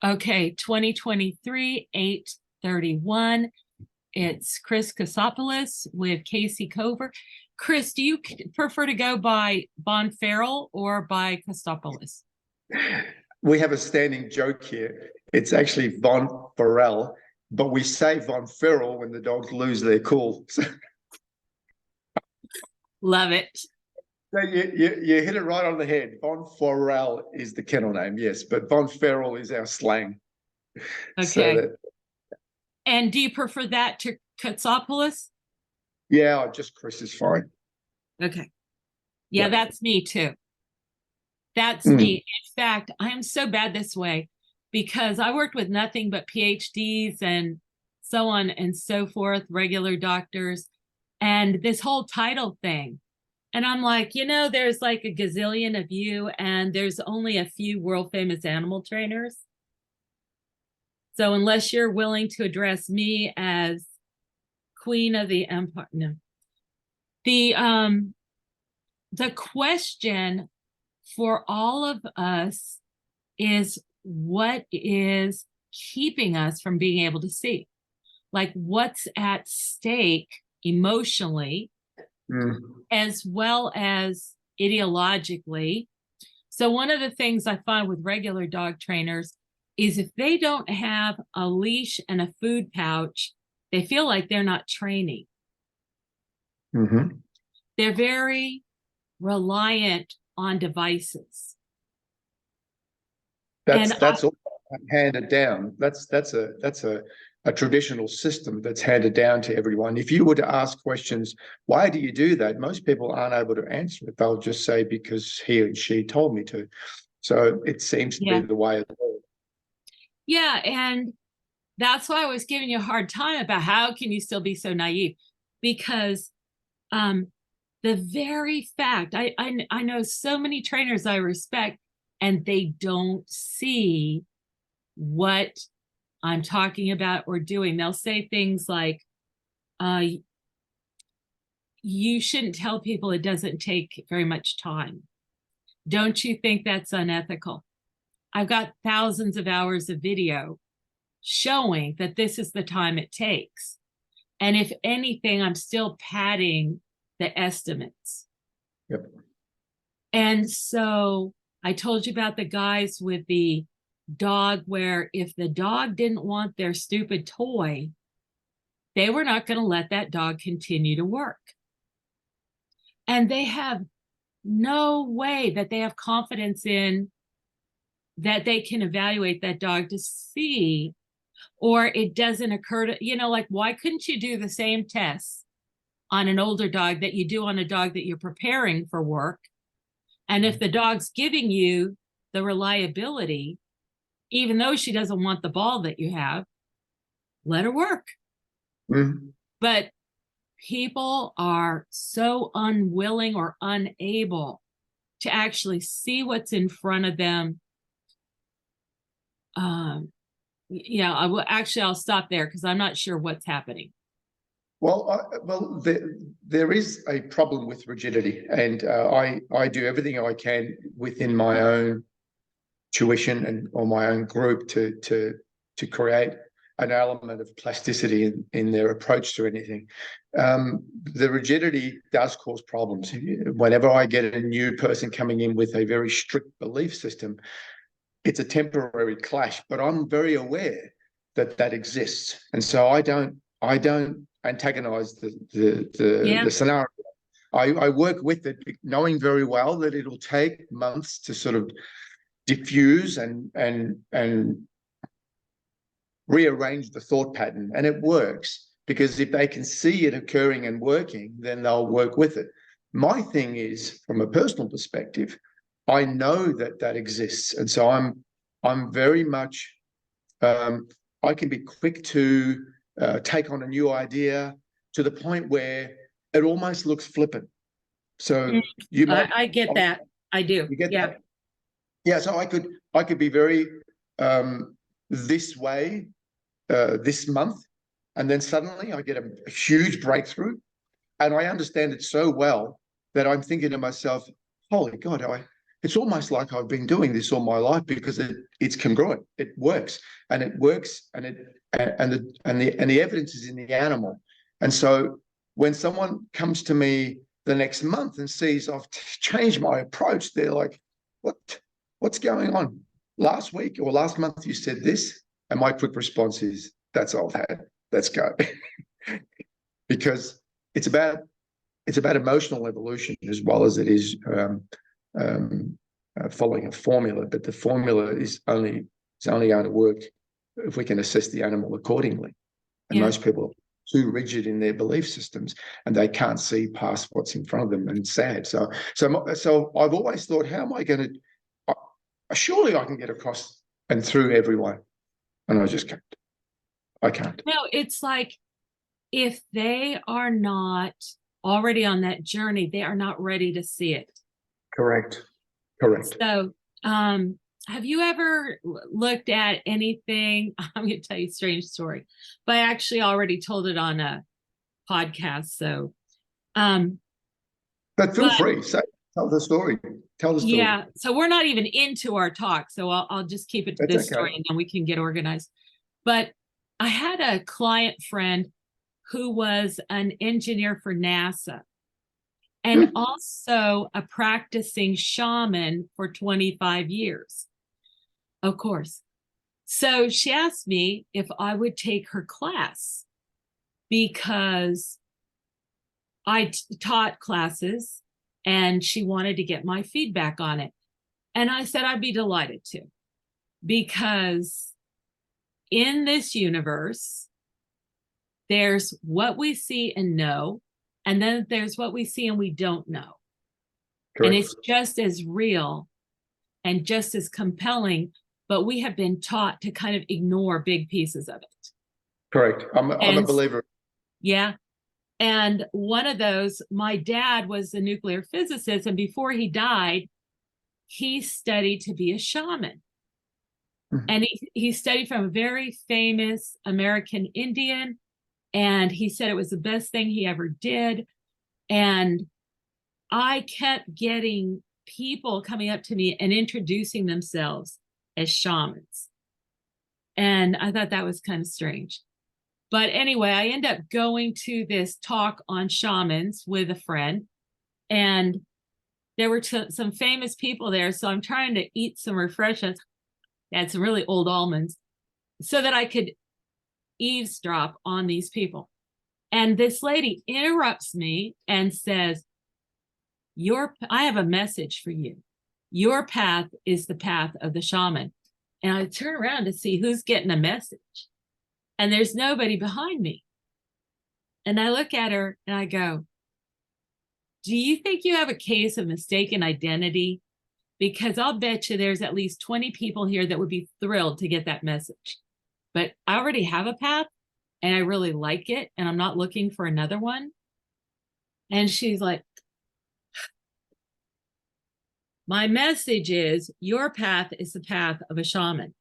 Okay, 2023, 8/31. It's Kris Kotsopoulos with Kayce Cover. Kris, do you prefer to go by Von Farrell or by Kotsopoulos? We have a standing joke here. It's actually Von Farrell, but we say Von Farrell when the dogs lose their cool. Love it. So you hit it right on the head. Von Farrell is the kennel name, yes, but Von Farrell is our slang. Okay. And do you prefer that to Kotsopoulos? Yeah, just Kris is fine. Okay. Yeah, that's me too. That's Mm. me. In fact, I am so bad this way because I worked with nothing but PhDs and so on and so forth, regular doctors, and this whole title thing. And I'm like, there's like a gazillion of you, and there's only a few world famous animal trainers. So unless you're willing to address me as Queen of the Empire, no. The question for all of us is, what is keeping us from being able to see? Like, what's at stake emotionally, as well as ideologically. So one of the things I find with regular dog trainers is if they don't have a leash and a food pouch, they feel like they're not training. Mm-hmm. They're very reliant on devices. That's all handed down. That's a traditional system that's handed down to everyone. If you were to ask questions, why do you do that? Most people aren't able to answer it. They'll just say, because he or she told me to. So it seems to be the way of the world. Yeah, and that's why I was giving you a hard time about how can you still be so naive? Because the very fact, I know so many trainers I respect, and they don't see what I'm talking about or doing. They'll say things like, you shouldn't tell people it doesn't take very much time. Don't you think that's unethical? I've got thousands of hours of video showing that this is the time it takes. And if anything, I'm still padding the estimates. Yep. And so I told you about the guys with the dog, where if the dog didn't want their stupid toy, they were not going to let that dog continue to work. And they have no way that they have confidence in that they can evaluate that dog to see, or it doesn't occur to, like, why couldn't you do the same tests on an older dog that you do on a dog that you're preparing for work? And if the dog's giving you the reliability, even though she doesn't want the ball that you have, let her work. Mm-hmm. But people are so unwilling or unable to actually see what's in front of them. I'll stop there because I'm not sure what's happening. Well, there is a problem with rigidity, and I do everything I can within my own tuition or my own group to create an element of plasticity in their approach to anything. The rigidity does cause problems. Whenever I get a new person coming in with a very strict belief system, it's a temporary clash, but I'm very aware that exists, and so I don't antagonize the scenario. I work with it, knowing very well that it'll take months to sort of diffuse and rearrange the thought pattern, and it works because if they can see it occurring and working, then they'll work with it. My thing is, from a personal perspective, I know that exists, and so I'm very much I can be quick to take on a new idea to the point where it almost looks flippant. So I get that. I do. You get that? Yeah. So I could be very this way this month, and then suddenly I get a huge breakthrough, and I understand it so well that I'm thinking to myself, "Holy God, it's almost like I've been doing this all my life because it's congruent. It works, and it works, and the evidence is in the animal. And so when someone comes to me the next month and sees I've changed my approach, they're like, what's going on? Last week or last month you said this, and my quick response is, that's all I've had. Let's go. Because it's about emotional evolution as well as it is following a formula. But the formula is only going to work if we can assess the animal accordingly. And most people are too rigid in their belief systems, and they can't see past what's in front of them, and it's sad. So I've always thought, how am I going to? Surely I can get across and through everyone, and I just can't. I can't. No, it's like if they are not already on that journey, they are not ready to see it. Correct. So, have you ever looked at anything? I'm going to tell you a strange story, but I actually already told it on a podcast. So, but feel free. Tell the story. Tell the story. Yeah. So we're not even into our talk. So I'll just keep it to this story, and then we can get organized. But I had a client friend who was an engineer for NASA and also a practicing shaman for 25 years, of course. So she asked me if I would take her class because I taught classes and she wanted to get my feedback on it. And I said, I'd be delighted to, because in this universe, there's what we see and know, and then there's what we see and we don't know. Correct. And it's just as real and just as compelling, but we have been taught to kind of ignore big pieces of it. Correct. I'm a believer. Yeah. And one of those, my dad was a nuclear physicist, and before he died, he studied to be a shaman. Mm-hmm. And he studied from a very famous American Indian, and he said it was the best thing he ever did. And I kept getting people coming up to me and introducing themselves as shamans. And I thought that was kind of strange. But anyway, I ended up going to this talk on shamans with a friend, and there were some famous people there. So I'm trying to eat some refreshments. I had some really old almonds so that I could eavesdrop on these people. And this lady interrupts me and says, I have a message for you. Your path is the path of the shaman. And I turn around to see who's getting a message. And there's nobody behind me. And I look at her and I go, do you think you have a case of mistaken identity? Because I'll bet you there's at least 20 people here that would be thrilled to get that message. But I already have a path and I really like it, and I'm not looking for another one. And she's like, my message is your path is the path of a shaman.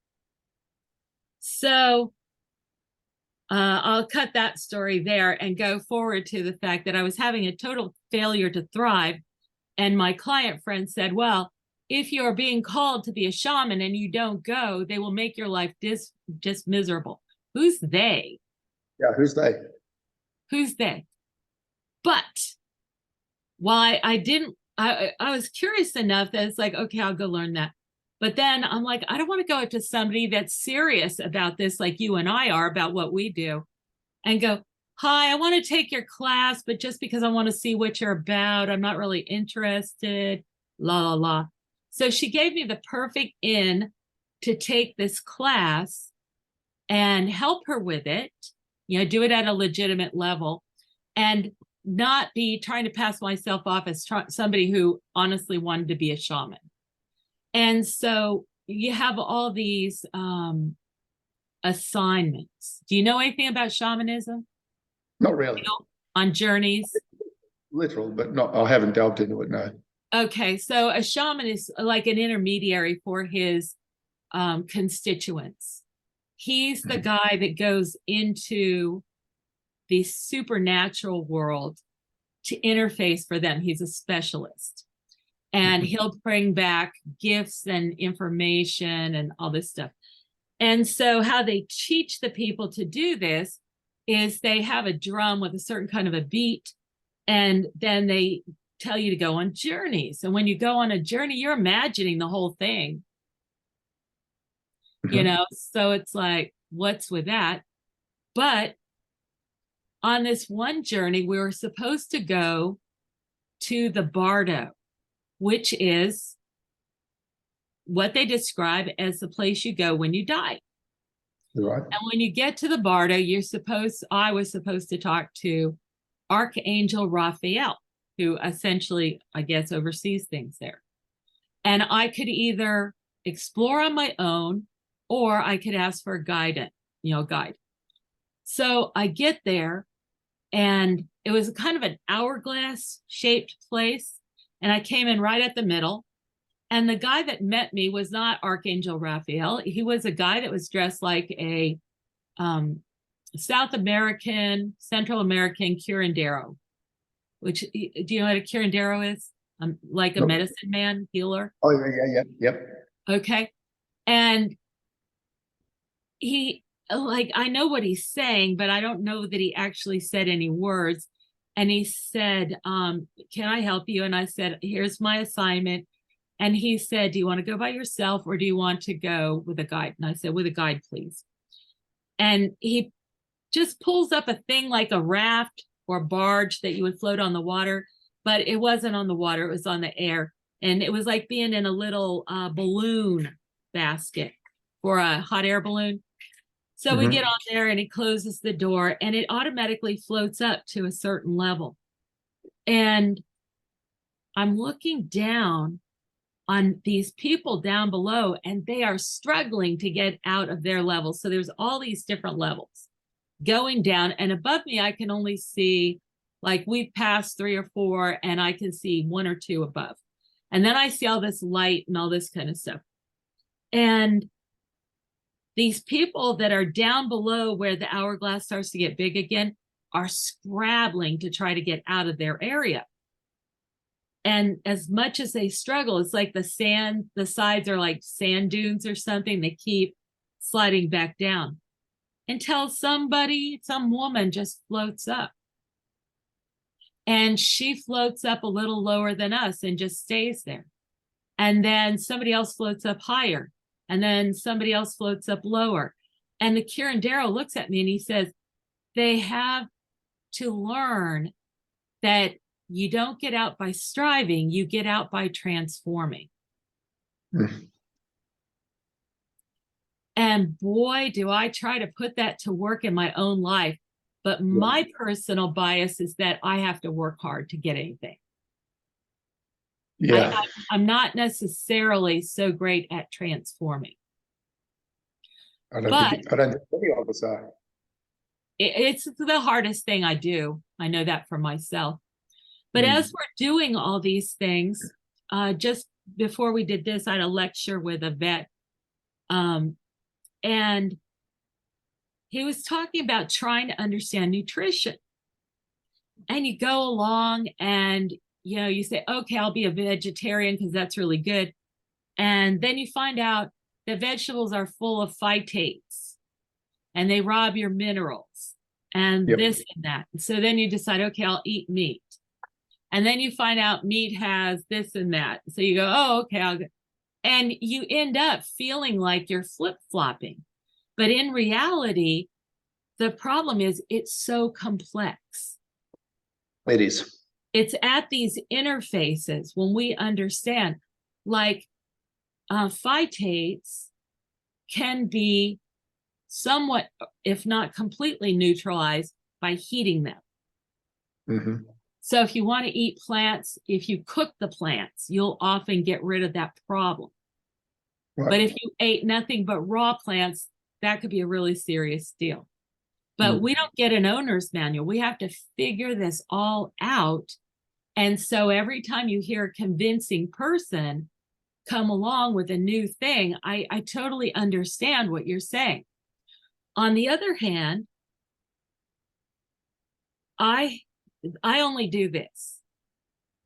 So I'll cut that story there and go forward to the fact that I was having a total failure to thrive. And my client friend said, well, if you're being called to be a shaman and you don't go, they will make your life just miserable. Who's they? Yeah, who's they? Who's they? But while I was curious enough that it's like, okay, I'll go learn that. But then I'm like, I don't want to go up to somebody that's serious about this, like you and I are about what we do, and go, hi, I want to take your class, but just because I want to see what you're about, I'm not really interested, la, la, la. So she gave me the perfect in to take this class and help her with it, do it at a legitimate level and not be trying to pass myself off as somebody who honestly wanted to be a shaman. And so you have all these assignments. Do you know anything about shamanism? Not really. On journeys? Literal, but I haven't delved into it, no. Okay, so a shaman is like an intermediary for his constituents. He's the guy that goes into the supernatural world to interface for them. He's a specialist. and he'll bring back gifts and information and all this stuff. And so how they teach the people to do this is they have a drum with a certain kind of a beat, and then they tell you to go on journeys. And when you go on a journey, you're imagining the whole thing, you know, so it's like, what's with that? But on this one journey, we were supposed to go to the Bardo, which is what they describe as the place you go when you die. Right. And when you get to the Bardo, I was supposed to talk to Archangel Raphael, who essentially, I guess, oversees things there. And I could either explore on my own, or I could ask for a guide. So I get there, and it was kind of an hourglass shaped place. And I came in right at the middle. And the guy that met me was not Archangel Raphael. He was a guy that was dressed like a South American, Central American curandero, which, do you know what a curandero is? Like a medicine man, healer. Oh, yeah. Yep. Okay. And I know what he's saying, but I don't know that he actually said any words. And he said, can I help you? And I said, here's my assignment. And he said, do you want to go by yourself, or do you want to go with a guide? And I said, with a guide, please. And he just pulls up a thing like a raft or barge that you would float on the water, but it wasn't on the water, it was on the air. And it was like being in a little balloon basket for a hot air balloon. So we get on there, and he closes the door, and it automatically floats up to a certain level. And I'm looking down on these people down below, and they are struggling to get out of their level. So there's all these different levels going down, and above me, I can only see, like, we've passed 3 or 4, and I can see 1 or 2 above. And then I see all this light and all this kind of stuff. And these people that are down below where the hourglass starts to get big again are scrabbling to try to get out of their area. And as much as they struggle, it's like the sides are like sand dunes or something. They keep sliding back down until some woman just floats up. And she floats up a little lower than us and just stays there. And then somebody else floats up higher. And then somebody else floats up lower. And the curandero looks at me and he says, they have to learn that you don't get out by striving, you get out by transforming. And boy, do I try to put that to work in my own life. But my personal bias is that I have to work hard to get anything. Yeah. I'm not necessarily so great at transforming. I don't think any of us are. It's the hardest thing I do. I know that for myself. But as we're doing all these things, just before we did this, I had a lecture with a vet. And he was talking about trying to understand nutrition. And you go along and, you say, okay, I'll be a vegetarian because that's really good. And then you find out that vegetables are full of phytates and they rob your minerals and this and that. And so then you decide, okay, I'll eat meat. And then you find out meat has this and that. So you go, oh, okay, I'll go. And you end up feeling like you're flip-flopping. But in reality, the problem is it's so complex. It is. It's at these interfaces when we understand, like phytates can be somewhat, if not completely neutralized by heating them. So if you want to eat plants, if you cook the plants, you'll often get rid of that problem. Right. But if you ate nothing but raw plants, that could be a really serious deal. But we don't get an owner's manual. We have to figure this all out. And so every time you hear a convincing person come along with a new thing, I totally understand what you're saying. On the other hand, I only do this.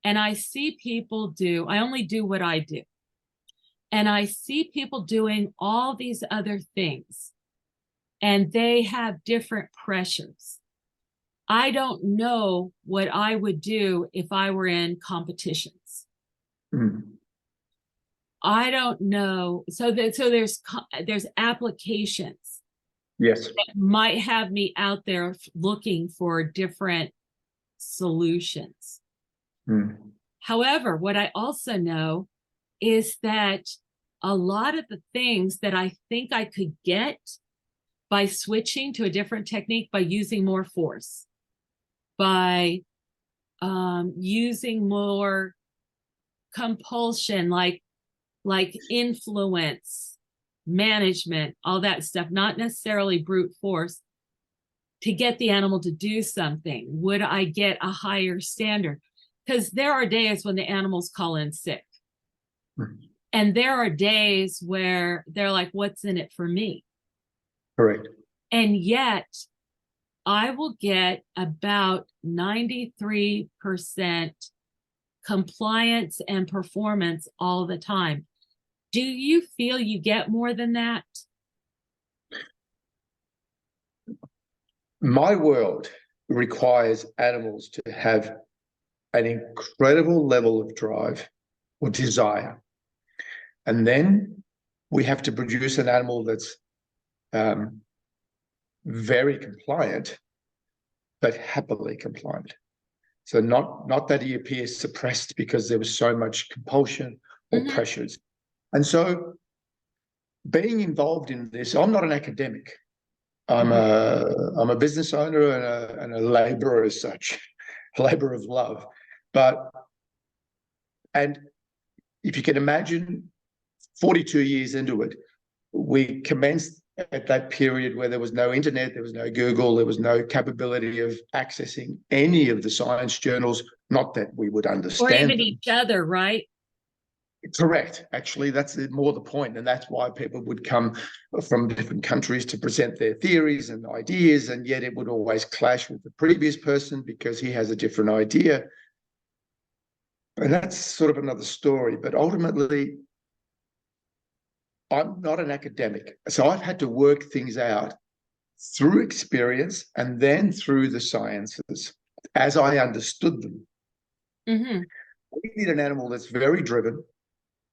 And I see people do, I only do what I do. And I see people doing all these other things, and they have different pressures. I don't know what I would do if I were in competitions. Mm. I don't know. So there's applications Yes. that might have me out there looking for different solutions. Mm. However, what I also know is that a lot of the things that I think I could get by switching to a different technique, by using more force, by using more compulsion, like influence, management, all that stuff, not necessarily brute force, to get the animal to do something. Would I get a higher standard? Because there are days when the animals call in sick. Mm. And there are days where they're like, what's in it for me? Correct. And yet I will get about 93% compliance and performance all the time. Do you feel you get more than that? My world requires animals to have an incredible level of drive or desire. And then we have to produce an animal that's very compliant, but happily compliant. So not that he appears suppressed because there was so much compulsion or pressures. And so being involved in this, I'm not an academic. I'm a business owner and a laborer as such, labor of love. And if you can imagine, 42 years into it, we commenced at that period where there was no internet, there was no Google, there was no capability of accessing any of the science journals, not that we would understand. Or even them. each other, right? Correct. Actually, that's more the point. And that's why people would come from different countries to present their theories and ideas, and yet it would always clash with the previous person because he has a different idea. And that's sort of another story. But ultimately, I'm not an academic. So I've had to work things out through experience and then through the sciences as I understood them. Mm-hmm. We need an animal that's very driven,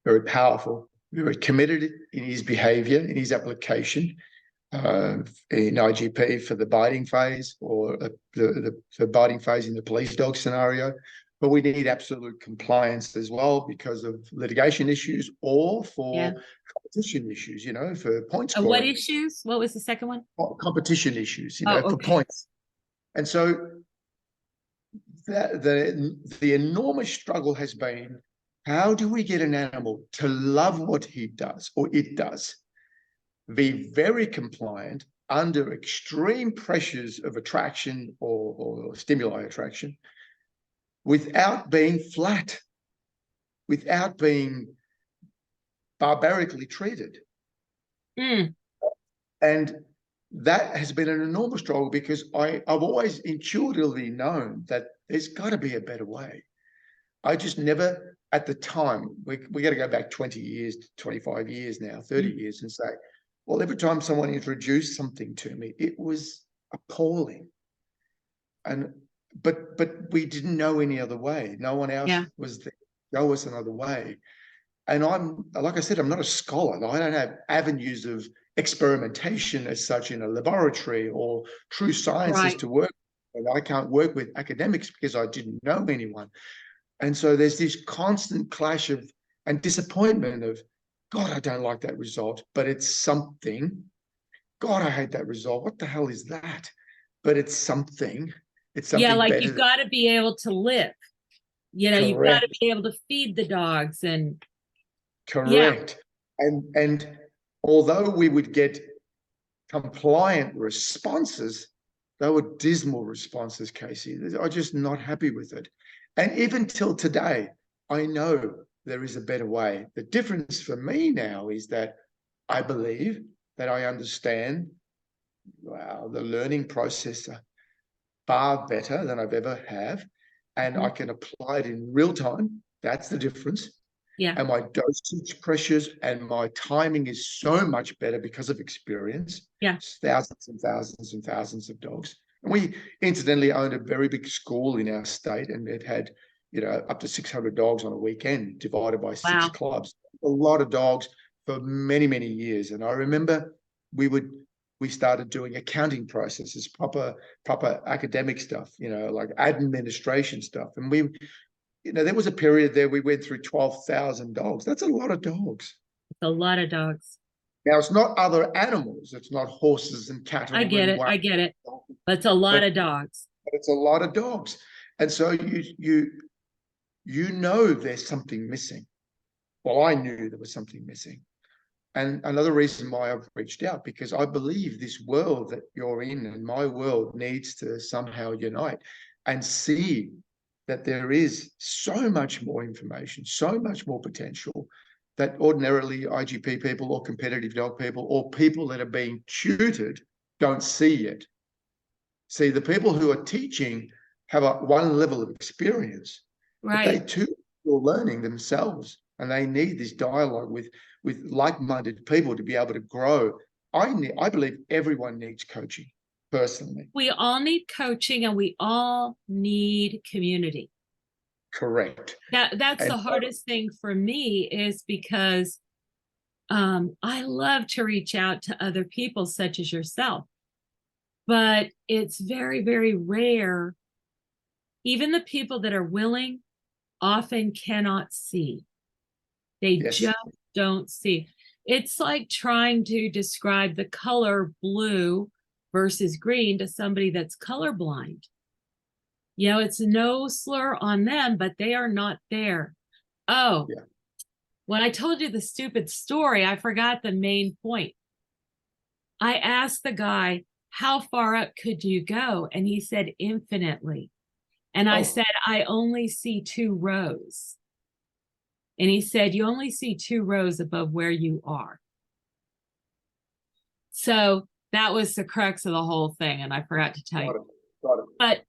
very powerful, very committed in his behavior, in his application, in IGP for the biting phase or the biting phase in the police dog scenario. But we need absolute compliance as well because of litigation issues or for competition issues, for point scoring. What issues? What was the second one? Competition issues, for okay. points. And so the enormous struggle has been, how do we get an animal to love what he does or it does, be very compliant under extreme pressures of attraction or stimuli attraction, without being flat, without being barbarically treated? And that has been an enormous struggle because I've always intuitively known that there's got to be a better way. I just never, at the time, we got to go back 20 years, 25 years now, 30 years, and say, well, every time someone introduced something to me, it was appalling. But we didn't know any other way. No one else was there to show us another way. And like I said, I'm not a scholar. I don't have avenues of experimentation as such in a laboratory or true sciences to work with. I can't work with academics because I didn't know anyone. And so there's this constant clash of and disappointment of, God, I don't like that result, but it's something. God, I hate that result. What the hell is that? But it's something. It's something like better. You've got to be able to live. You've got to be able to feed the dogs and correct. And although we would get compliant responses, they were dismal responses, Kayce. I'm just not happy with it. And even till today, I know there is a better way. The difference for me now is that I believe that I understand the learning process far better than I've ever have. and I can apply it in real time. That's the difference. Yeah. And my dosage pressures and my timing is so much better because of experience. Yeah. Thousands and thousands and thousands of dogs. And we incidentally owned a very big school in our state, and it had, up to 600 dogs on a weekend divided by 6 Wow. clubs. A lot of dogs for many, many years. And I remember we started doing accounting processes, proper academic stuff, like administration stuff. And there was a period there we went through 12,000 dogs. That's a lot of dogs. It's a lot of dogs. Now, it's not other animals. It's not horses and cattle. I get it. I get it. But it's a lot of dogs. But it's a lot of dogs. And so you know there's something missing. Well, I knew there was something missing. And another reason why I've reached out, because I believe this world that you're in and my world needs to somehow unite and see that there is so much more information, so much more potential that ordinarily IGP people or competitive dog people or people that are being tutored don't see yet. See, the people who are teaching have one level of experience, right? But they too are learning themselves, and they need this dialogue with like-minded people to be able to grow. I believe everyone needs coaching, personally. We all need coaching, and we all need community. Correct. That's the hardest thing for me, is because I love to reach out to other people such as yourself, but it's very, very rare. Even the people that are willing often cannot see. They just don't see. It's like trying to describe the color blue versus green to somebody that's colorblind. It's no slur on them, but they are not there. Oh, yeah. When I told you the stupid story, I forgot the main point. I asked the guy, how far up could you go? And he said, infinitely. And I said, I only see 2 rows. And he said, you only see 2 rows above where you are. So that was the crux of the whole thing. And I forgot to tell you.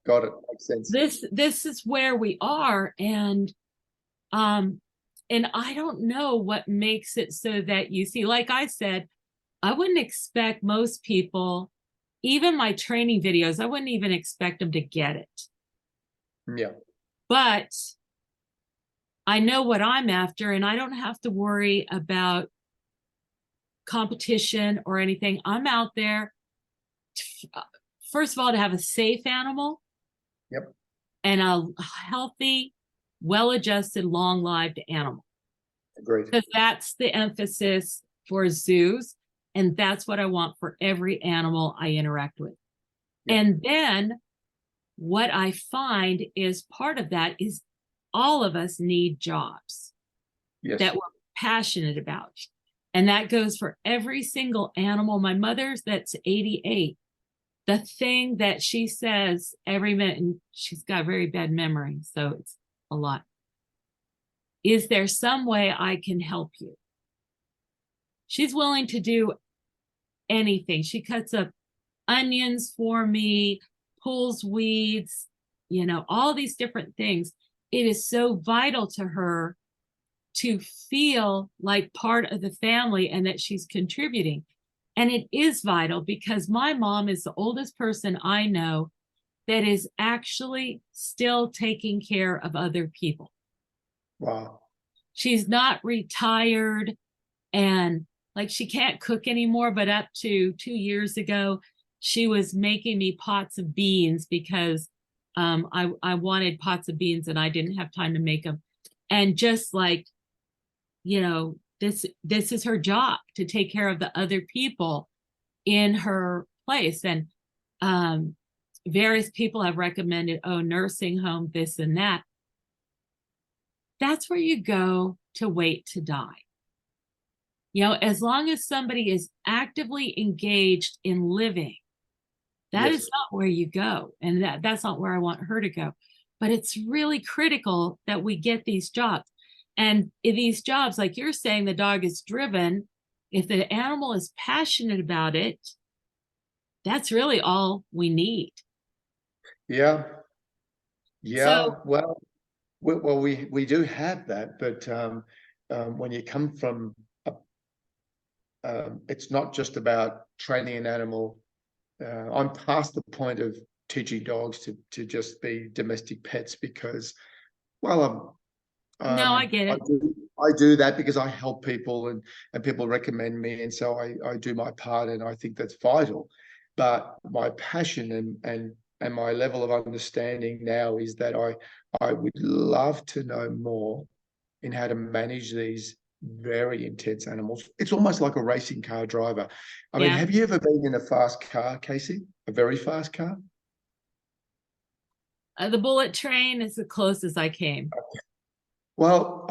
Got it. Makes sense. This is where we are. And I don't know what makes it so that you see, like I said, I wouldn't expect most people, even my training videos, I wouldn't even expect them to get it. Yeah. But I know what I'm after, and I don't have to worry about competition or anything. I'm out there, first of all, to have a safe animal. Yep. And a healthy, well-adjusted, long-lived animal. Agreed. Because that's the emphasis for zoos, and that's what I want for every animal I interact with. Yep. And then what I find is part of that is all of us need jobs that we're passionate about. And that goes for every single animal. My mother's, that's 88. The thing that she says every minute, and she's got very bad memory, so it's a lot. Is there some way I can help you? She's willing to do anything. She cuts up onions for me, pulls weeds, all these different things. It is so vital to her to feel like part of the family and that she's contributing. And it is vital because my mom is the oldest person I know that is actually still taking care of other people. Wow. She's not retired, and like she can't cook anymore, but up to 2 years ago, she was making me pots of beans because I wanted pots of beans and I didn't have time to make them. And just like, this is her job, to take care of the other people in her place. And various people have recommended, nursing home, this and that. That's where you go to wait to die. As long as somebody is actively engaged in living, that is not where you go. And that's not where I want her to go. But it's really critical that we get these jobs. And in these jobs, like you're saying, the dog is driven. If the animal is passionate about it, that's really all we need. Yeah. Yeah, So well, we do have that, but when you come from a, it's not just about training an animal. I'm past the point of teaching dogs to just be domestic pets because, well, no, I get I it. do that because I help people and people recommend me, and so I do my part, and I think that's vital. But my passion and my level of understanding now is that I would love to know more in how to manage these very intense animals. It's almost like a racing car driver. I mean, Yeah. have you ever been in a fast car, Kayce? A very fast car? The bullet train is the closest I came. Well,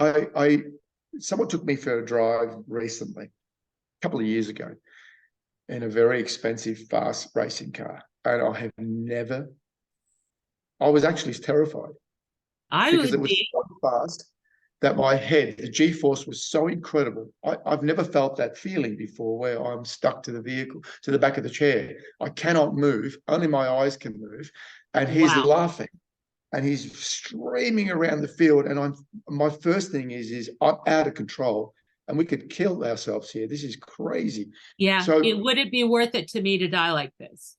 someone took me for a drive recently, a couple of years ago, in a very expensive fast racing car, and I have never. I was actually terrified I because it would was be. so fast that my head, the G-force was so incredible. I've never felt that feeling before where I'm stuck to the vehicle, to the back of the chair. I cannot move, only my eyes can move. And he's Wow. laughing and he's streaming around the field. And my first thing is I'm out of control and we could kill ourselves here. This is crazy. Yeah. It So wouldn't be worth it to me to die like this.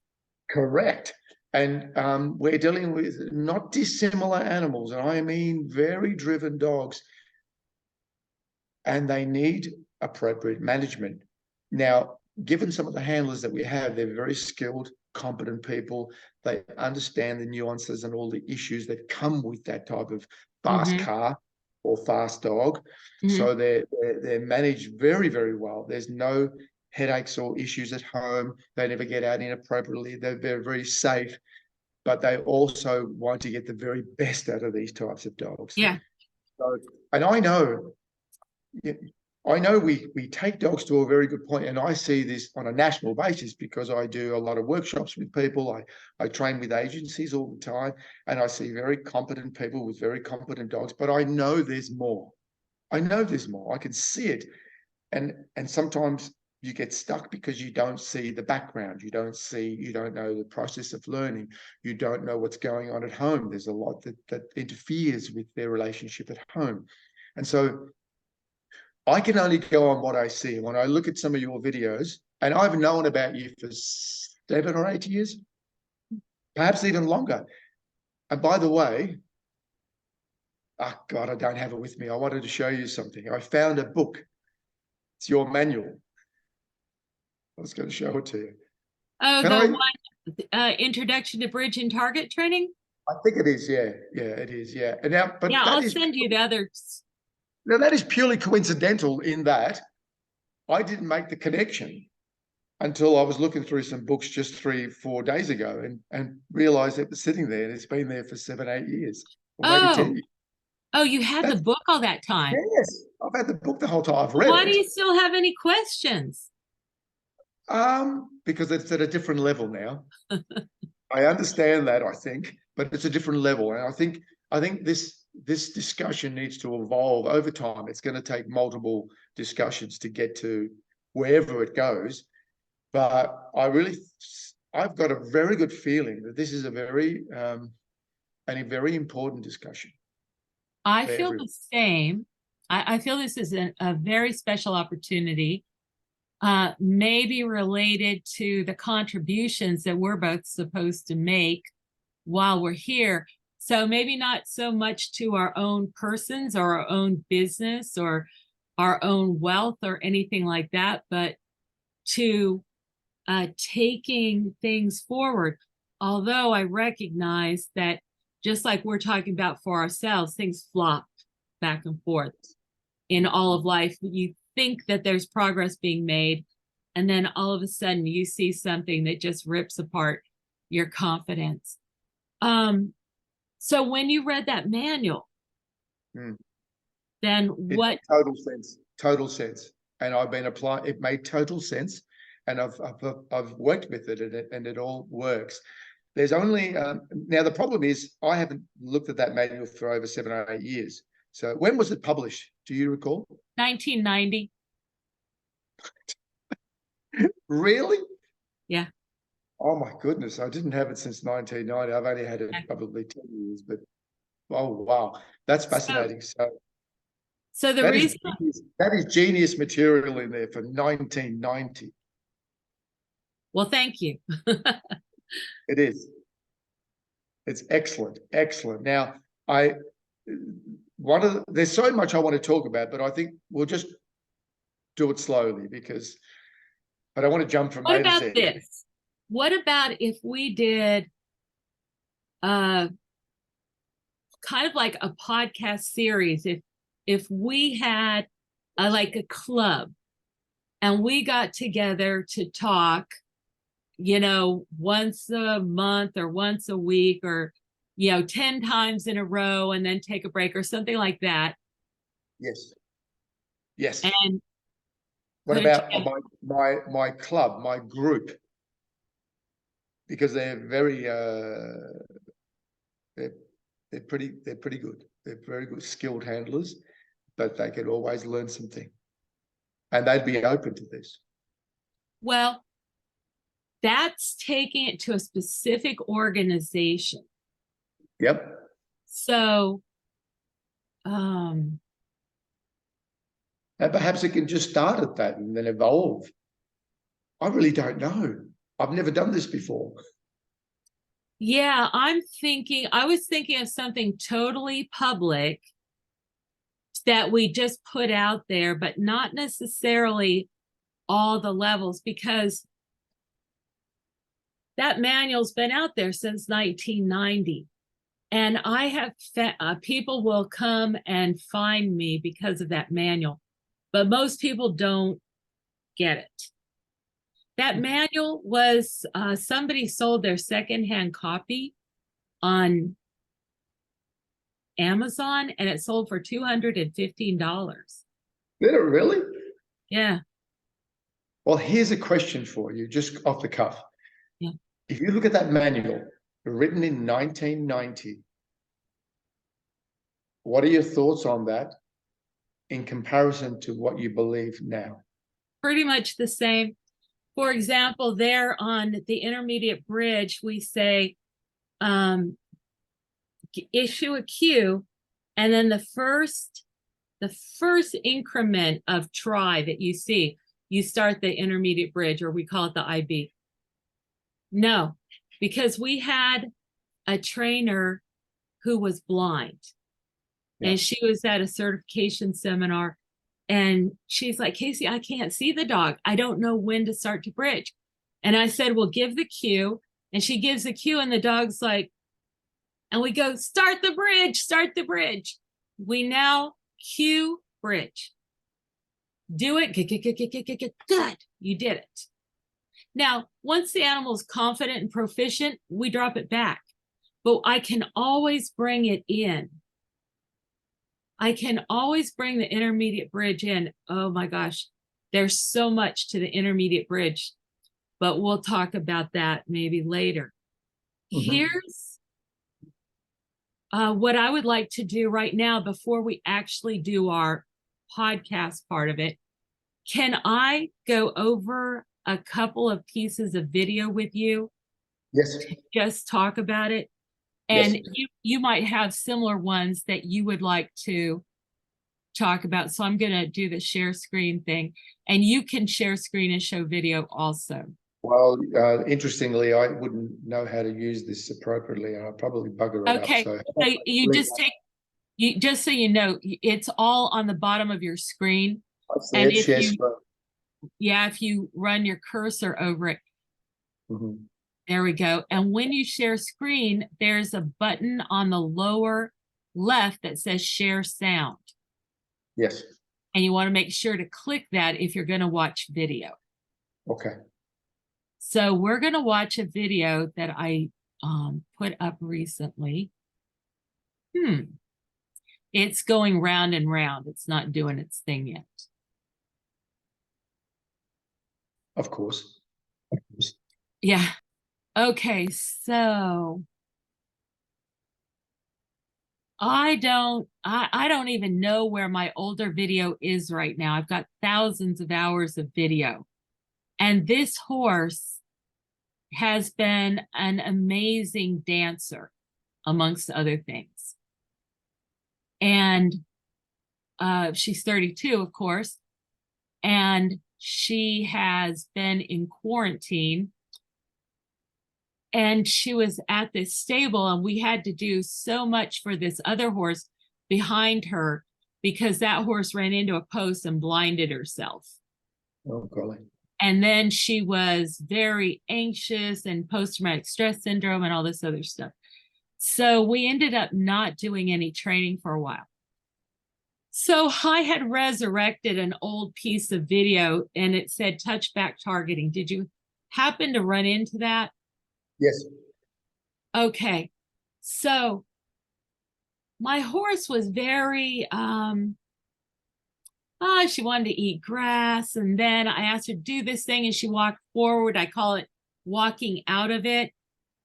correct. And we're dealing with not dissimilar animals, and I mean very driven dogs, and they need appropriate management. Now, given some of the handlers that we have, they're very skilled, competent people. They understand the nuances and all the issues that come with that type of fast Hmm. car or fast dog. Hmm. So they're managed very, very well. There's no headaches or issues at home. They never get out inappropriately. They're very safe, but they also want to get the very best out of these types of dogs. Yeah. So, and I know yeah, I know we take dogs to a very good point, and I see this on a national basis because I do a lot of workshops with people. I train with agencies all the time, and I see very competent people with very competent dogs. But I know there's more. I know there's more. I can see it, and sometimes you get stuck because you don't see the background. You don't know the process of learning. You don't know what's going on at home. There's a lot that interferes with their relationship at home, and so I can only go on what I see. When I look at some of your videos, and I've known about you for 7 or 8 years, perhaps even longer. And by the way, oh God, I don't have it with me. I wanted to show you something. I found a book. It's your manual. I was going to show it to you. Oh, Can the I? one introduction to bridge and target training. I think it is. Yeah, yeah, it is. Yeah. And now, Yeah, but I'll send you the others. that is purely coincidental in that I didn't make the connection until I was looking through some books just 3, 4 days ago and realized it was sitting there and it's been there for 7, 8 years or maybe 10 Oh, years. oh, you had the That's book all that time. yes. I've had the book the whole time. I've read Why do it. you still have any questions? Because it's at a different level now. I understand that, I think, but it's a different level. And I think this discussion needs to evolve over time. It's going to take multiple discussions to get to wherever it goes. But I've got a very good feeling that this is a and a very important discussion I for feel everyone. the same. I feel this is a very special opportunity, maybe related to the contributions that we're both supposed to make while we're here. So maybe not so much to our own persons or our own business or our own wealth or anything like that, but to taking things forward. Although I recognize that just like we're talking about for ourselves, things flop back and forth in all of life. You think that there's progress being made, and then all of a sudden you see something that just rips apart your confidence. So when you read that manual, Mm. then It what? made total sense, total sense. And I've been applying. It made total sense, and I've worked with it, and it all works. There's only now the problem is I haven't looked at that manual for over 7 or 8 years. So when was it published? Do you recall? 1990. Really? Yeah. Oh my goodness! I didn't have it since 1990. I've only had it probably 10 years, but Oh, wow. That's So, fascinating. So so the that is reason, that is genius material in there for 1990. well, thank you. It is. It's excellent. Excellent. Now, I there's so much I want to talk about, but I think we'll just do it slowly because I don't want to jump from What A to about Z. this? What about if we did uh kind of like a podcast series? If we had like a club and we got together to talk, once a month or once a week or 10 times in a row and then take a break or something like that. Yes. Yes. And What put it about together. my club, my group? Because they're they're pretty good. They're very good skilled handlers, but they could always learn something. And they'd be open to this. Well, that's taking it to a specific organization. Yep. So, um, And perhaps it can just start at that and then evolve. I really don't know. I've never done this before. yeah, I was thinking of something totally public that we just put out there, but not necessarily all the levels, because that manual's been out there since 1990. And I have people will come and find me because of that manual, but most people don't get it. That manual was somebody sold their secondhand copy on Amazon and it sold for $215. Did it really? Yeah. Well, here's a question for you, just off the cuff. Yeah. If you look at that manual written in 1990, what are your thoughts on that in comparison to what you believe now? Pretty much the same. For example, there on the intermediate bridge, we say issue a cue, and then the first increment of try that you see, you start the intermediate bridge, or we call it the IB. No, because we had a trainer who was blind. Yeah. And she was at a certification seminar and she's like, Kayce, I can't see the dog. I don't know when to start to bridge. And I said, well, give the cue. And she gives the cue and the dog's like, and we go, start the bridge, start the bridge. We now cue bridge. Do it, good, you did it. Now, once the animal is confident and proficient, we drop it back. But I can always bring it in. I can always bring the intermediate bridge in. Oh my gosh, there's so much to the intermediate bridge, but we'll talk about that maybe later. Mm-hmm. Here's what I would like to do right now before we actually do our podcast part of it. Can I go over a couple of pieces of video with you? Yes. To just talk about it. And yes, you might have similar ones that you would like to talk about. So I'm going to do the share screen thing, and you can share screen and show video also. Well, interestingly, I wouldn't know how to use this appropriately, and I'll probably bugger it up. So you just just so you know, it's all on the bottom of your screen. And if you run your cursor over it, there we go. And when you share screen, there's a button on the lower left that says share sound. Yes. And you want to make sure to click that if you're going to watch video. Okay. So we're going to watch a video that I put up recently. It's going round and round. It's not doing its thing yet. Of course. Yeah. Okay, so I don't even know where my older video is right now. I've got thousands of hours of video. And this horse has been an amazing dancer, amongst other things. And she's 32, of course, and she has been in quarantine. And she was at this stable, and we had to do so much for this other horse behind her because that horse ran into a post and blinded herself. Oh, golly. And then she was very anxious and post-traumatic stress syndrome and all this other stuff. So we ended up not doing any training for a while. So I had resurrected an old piece of video, and it said touchback targeting. Did you happen to run into that? Yes. Okay. So my horse was very, she wanted to eat grass. And then I asked her to do this thing and she walked forward. I call it walking out of it.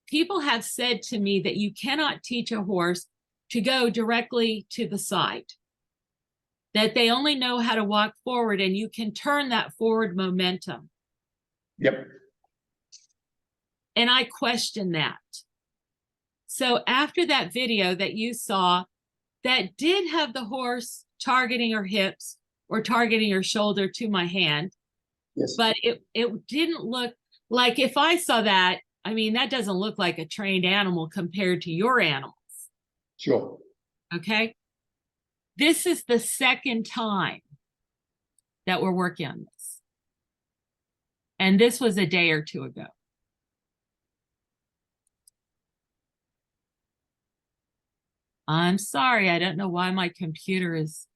People have said to me that you cannot teach a horse to go directly to the side, that they only know how to walk forward, and you can turn that forward momentum. Yep. And I question that. So after that video that you saw, that did have the horse targeting her hips or targeting her shoulder to my hand, Yes. but it didn't look like, if I saw that, I mean, that doesn't look like a trained animal compared to your animals. Sure. Okay. This is the second time that we're working on this. And this was a day or two ago. I'm sorry, I don't know why my computer is.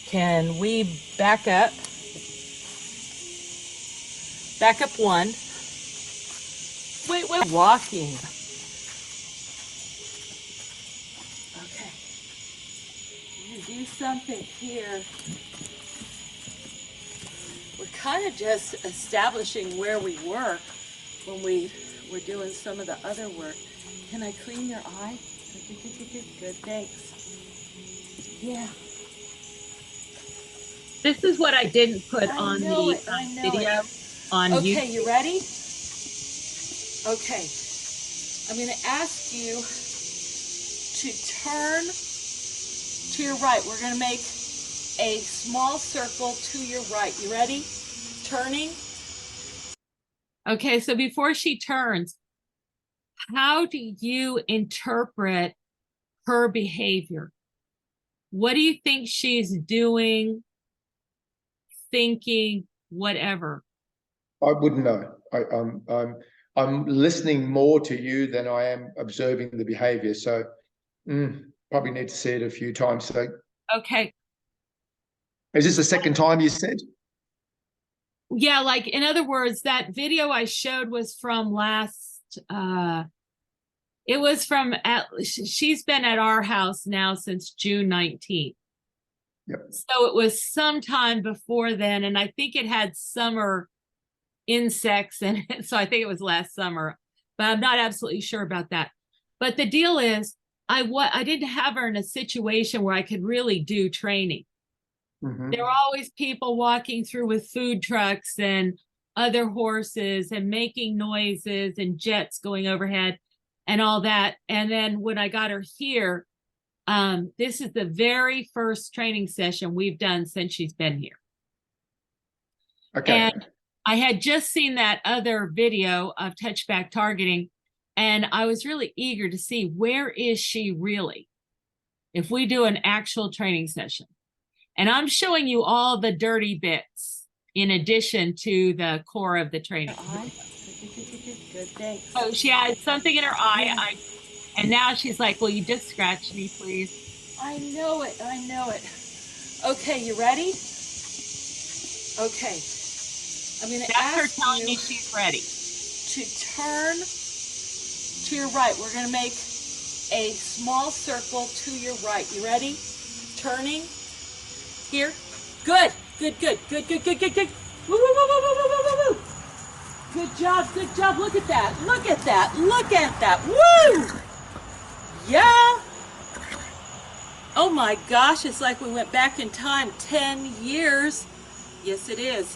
Can we back up? Back up one. Wait, walking. Okay. I'm gonna do something here. We're kind of just establishing where we work when we were doing some of the other work. Can I clean your eye? Good, thanks. Yeah. This is what I didn't put on the video on YouTube. Okay, you ready? Okay. I'm going to ask you to turn to your right. We're going to make a small circle to your right. You ready? Turning. Okay, so before she turns, how do you interpret her behavior? What do you think she's doing, thinking, whatever? I wouldn't know. I'm listening more to you than I am observing the behavior. So probably need to see it a few times. So okay. Is this the second time you said? Yeah, like in other words, that video I showed was from last it was from she's been at our house now since June 19th. Yep. So it was sometime before then, and I think it had summer insects in it. So I think it was last summer, but I'm not absolutely sure about that. But the deal is, I didn't have her in a situation where I could really do training. Mm-hmm. There were always people walking through with food trucks and other horses and making noises and jets going overhead and all that. And then when I got her here, this is the very first training session we've done since she's been here. Okay. And I had just seen that other video of touchback targeting, and I was really eager to see, where is she really if we do an actual training session. And I'm showing you all the dirty bits in addition to the core of the training. Good, thanks. So she had something in her eye, and now she's like, will you just scratch me, please? I know it. Okay, you ready? Okay. I'm going to ask her telling me she's ready to turn to your right. We're going to make a small circle to your right. You ready? Turning. Here. Good. Woo, woo, woo, woo, woo, woo, woo. Good job. Look at that. Woo! Yeah. Oh my gosh, it's like we went back in time 10 years. Yes, it is.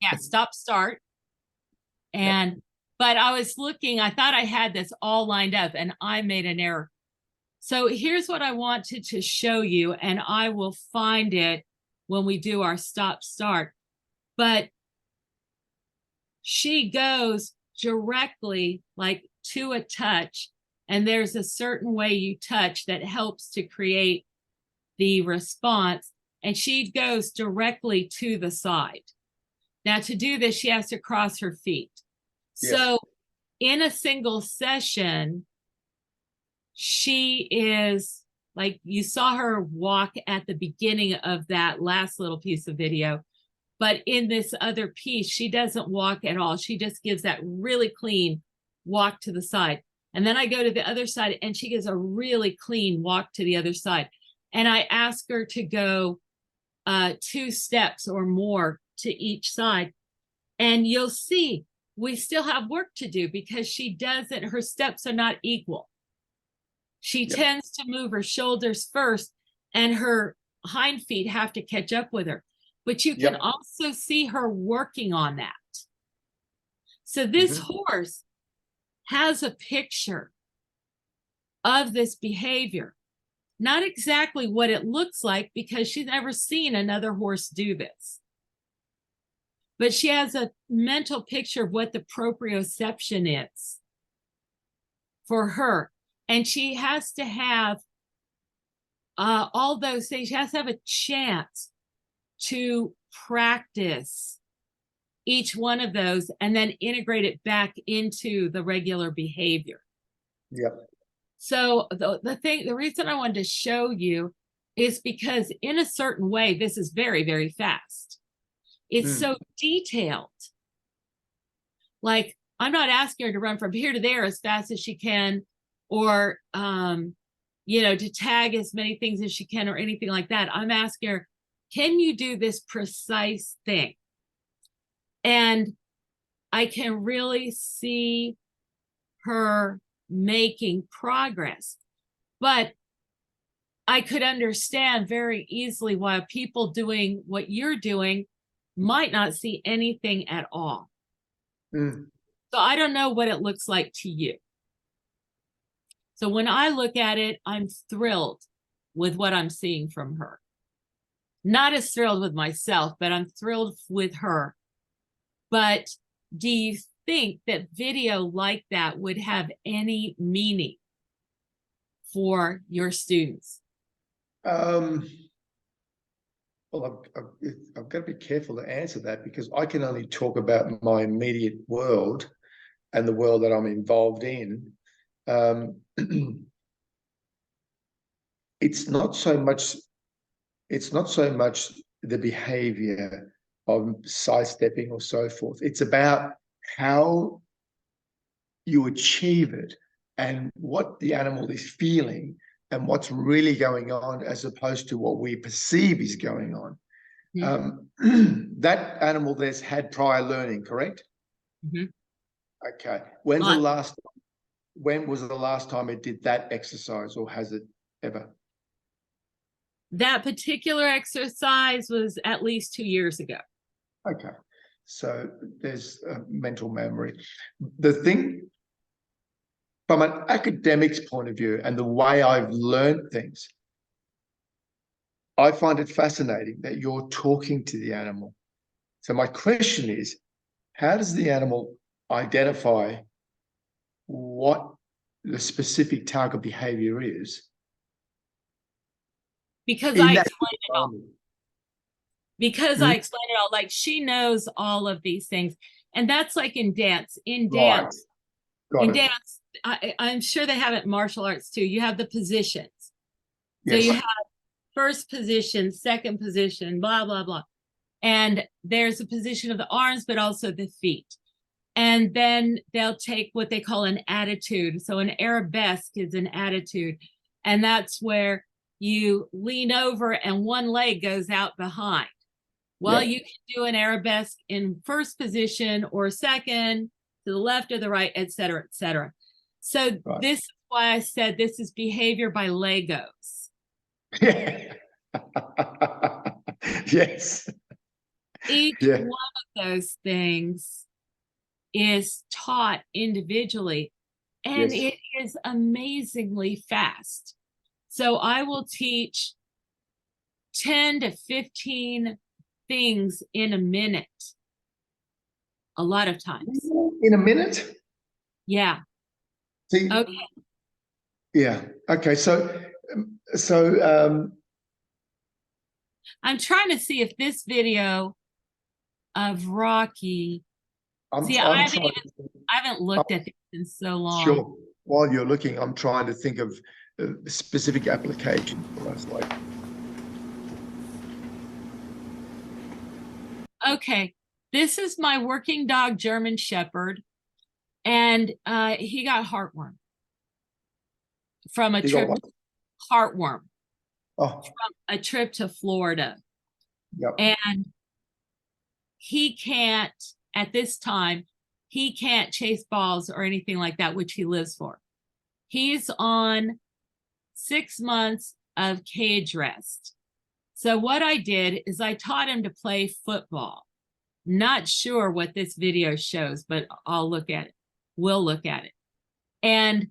Yeah, stop, start. And, but I was looking, I thought I had this all lined up and I made an error. So here's what I wanted to show you, and I will find it when we do our stop, start. But she goes directly like to a touch, and there's a certain way you touch that helps to create the response, and she goes directly to the side. Now to do this, she has to cross her feet. Yes. So in a single session, she is like, you saw her walk at the beginning of that last little piece of video, but in this other piece, she doesn't walk at all. She just gives that really clean walk to the side. And then I go to the other side and she gives a really clean walk to the other side. And I ask her to go 2 steps or more to each side. And you'll see we still have work to do because she doesn't, her steps are not equal. She tends to move her shoulders first and her hind feet have to catch up with her. But you can also see her working on that. So this horse has a picture of this behavior. Not exactly what it looks like because she's never seen another horse do this. But she has a mental picture of what the proprioception is for her. And she has to have all those things. She has to have a chance to practice each one of those and then integrate it back into the regular behavior. Yep. So the reason I wanted to show you is because in a certain way, this is very, very fast. It's so detailed. Like, I'm not asking her to run from here to there as fast as she can, or, you know, to tag as many things as she can or anything like that. I'm asking her, can you do this precise thing? And I can really see her making progress. But I could understand very easily why people doing what you're doing might not see anything at all. So I don't know what it looks like to you. So when I look at it, I'm thrilled with what I'm seeing from her. Not as thrilled with myself, but I'm thrilled with her. But do you think that video like that would have any meaning for your students? Well, I've got to be careful to answer that because I can only talk about my immediate world and the world that I'm involved in. It's not so much the behavior of sidestepping or so forth. It's about how you achieve it and what the animal is feeling and what's really going on as opposed to what we perceive is going on. That animal there's had prior learning, correct? Okay. When was the last time it did that exercise, or has it ever? That particular exercise was at least 2 years ago. Okay. So there's a mental memory. The thing, from an academic's point of view and the way I've learned things, I find it fascinating that you're talking to the animal. So my question is, how does the animal identify what the specific target behavior is? Because I explained it all. Because I explained it all. Like, she knows all of these things. And that's like in dance. In dance, I'm sure they have it in martial arts too. You have the positions. So you have first position, second position, blah, blah, blah. And there's a position of the arms, but also the feet. And then they'll take what they call an attitude. So an arabesque is an attitude. And that's where you lean over and one leg goes out behind. Well, you can do an arabesque in first position or second, to the left or the right, et cetera, et cetera. So this is why I said this is behavior by Legos. Yes. Each one of those things is taught individually, and Yes. it is amazingly fast. So I will teach 10 to 15 things in a minute. A lot of times. In a minute? Yeah. See, Okay. yeah. Okay. So, I'm trying to see if this video of Rocky. I'm I trying. haven't looked at this in so long. Sure. While you're looking, I'm trying to think of specific applications for us. Like, Okay. This is my working dog, German Shepherd, and he got heartworm from a you got trip. what? Heartworm Oh, from a trip to Florida, yep. and he can't at this time. He can't chase balls or anything like that, which he lives for. He's on 6 months of cage rest. So what I did is I taught him to play football. Not sure what this video shows, but I'll look at it. We'll look at it. And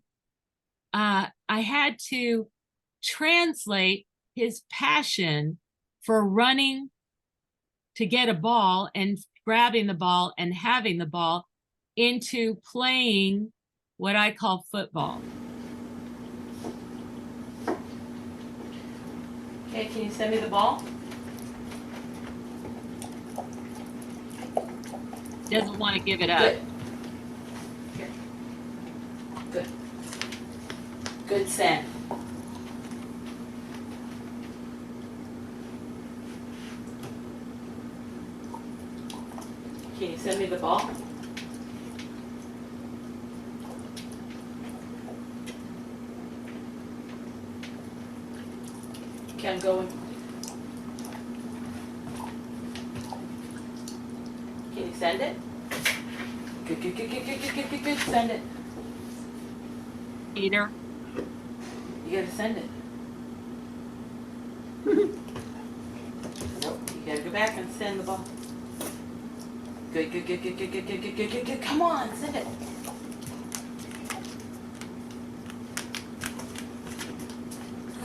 I had to translate his passion for running to get a ball and grabbing the ball and having the ball into playing what I call football. Okay, can you send me the ball? Doesn't want to give it up. Good. Here. Good. Good send. Can you send me the ball? Okay, I'm going. Can you send it? Good, good, good, good, good, good, good, good, good. Send it. Peter. You gotta send it. Nope, you gotta go back and send the ball. Good, good, good, good, good, good, good, good, good, good, good. Come on, send it.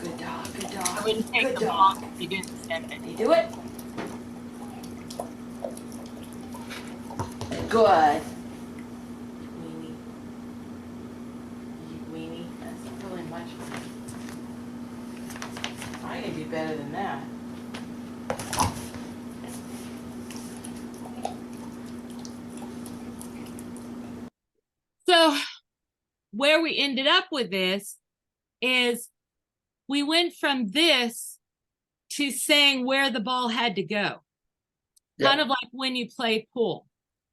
Good dog, good dog. I wouldn't take Good the dog. ball if you didn't send it. You do it? Good. Weenie. Weenie. That's not really much. I can do better than that. So where we ended up with this is we went from this to saying where the ball had to go. Yep. Kind of like when you play pool.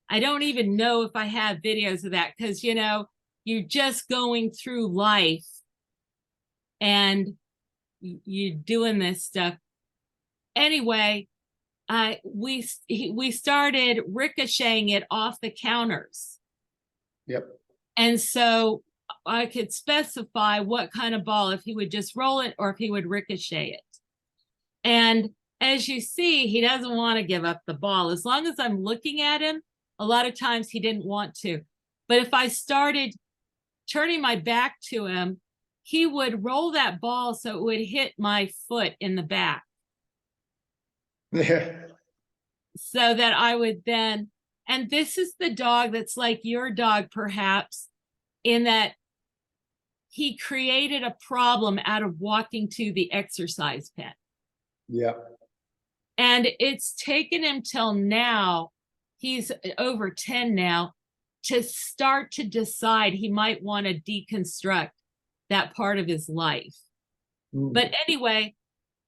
I don't even know if I have videos of that because, you know, you're just going through life and you're doing this stuff. Anyway, we started ricocheting it off the counters. Yep. And so I could specify what kind of ball, if he would just roll it or if he would ricochet it. And as you see, he doesn't want to give up the ball. As long as I'm looking at him, a lot of times he didn't want to. But if I started turning my back to him, he would roll that ball so it would hit my foot in the back. Yeah. So that I would then, and this is the dog that's like your dog, perhaps, in that he created a problem out of walking to the exercise pen. Yeah. And it's taken him till now, he's over 10 now, to start to decide he might want to deconstruct that part of his life. But anyway,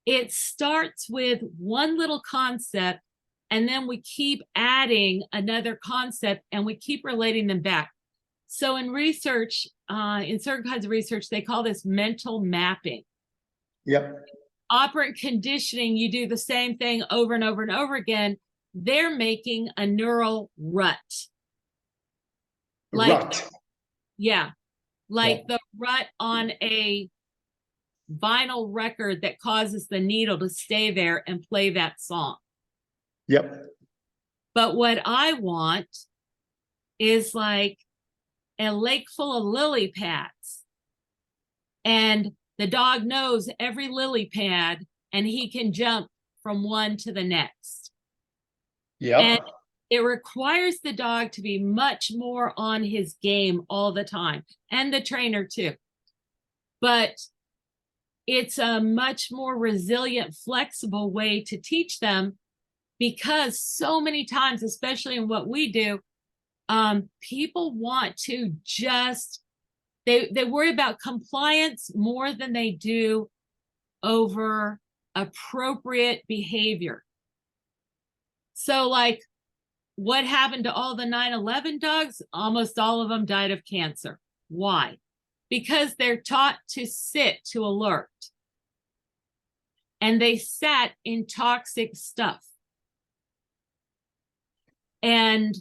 it starts with one little concept, and then we keep adding another concept, and we keep relating them back. So in research, in certain kinds of research, they call this mental mapping. Yep. Operant conditioning, you do the same thing over and over and over again. They're making a neural rut. Rut. Yeah. Like the rut on a vinyl record that causes the needle to stay there and play that song. Yep. But what I want is like a lake full of lily pads. And the dog knows every lily pad and he can jump from one to the next. Yep. And it requires the dog to be much more on his game all the time, and the trainer too. But it's a much more resilient, flexible way to teach them, because so many times, especially in what we do, people want to just, they worry about compliance more than they do over appropriate behavior. So like, what happened to all the 9/11 dogs? Almost all of them died of cancer. Why? Because they're taught to sit to alert. And they sat in toxic stuff. And,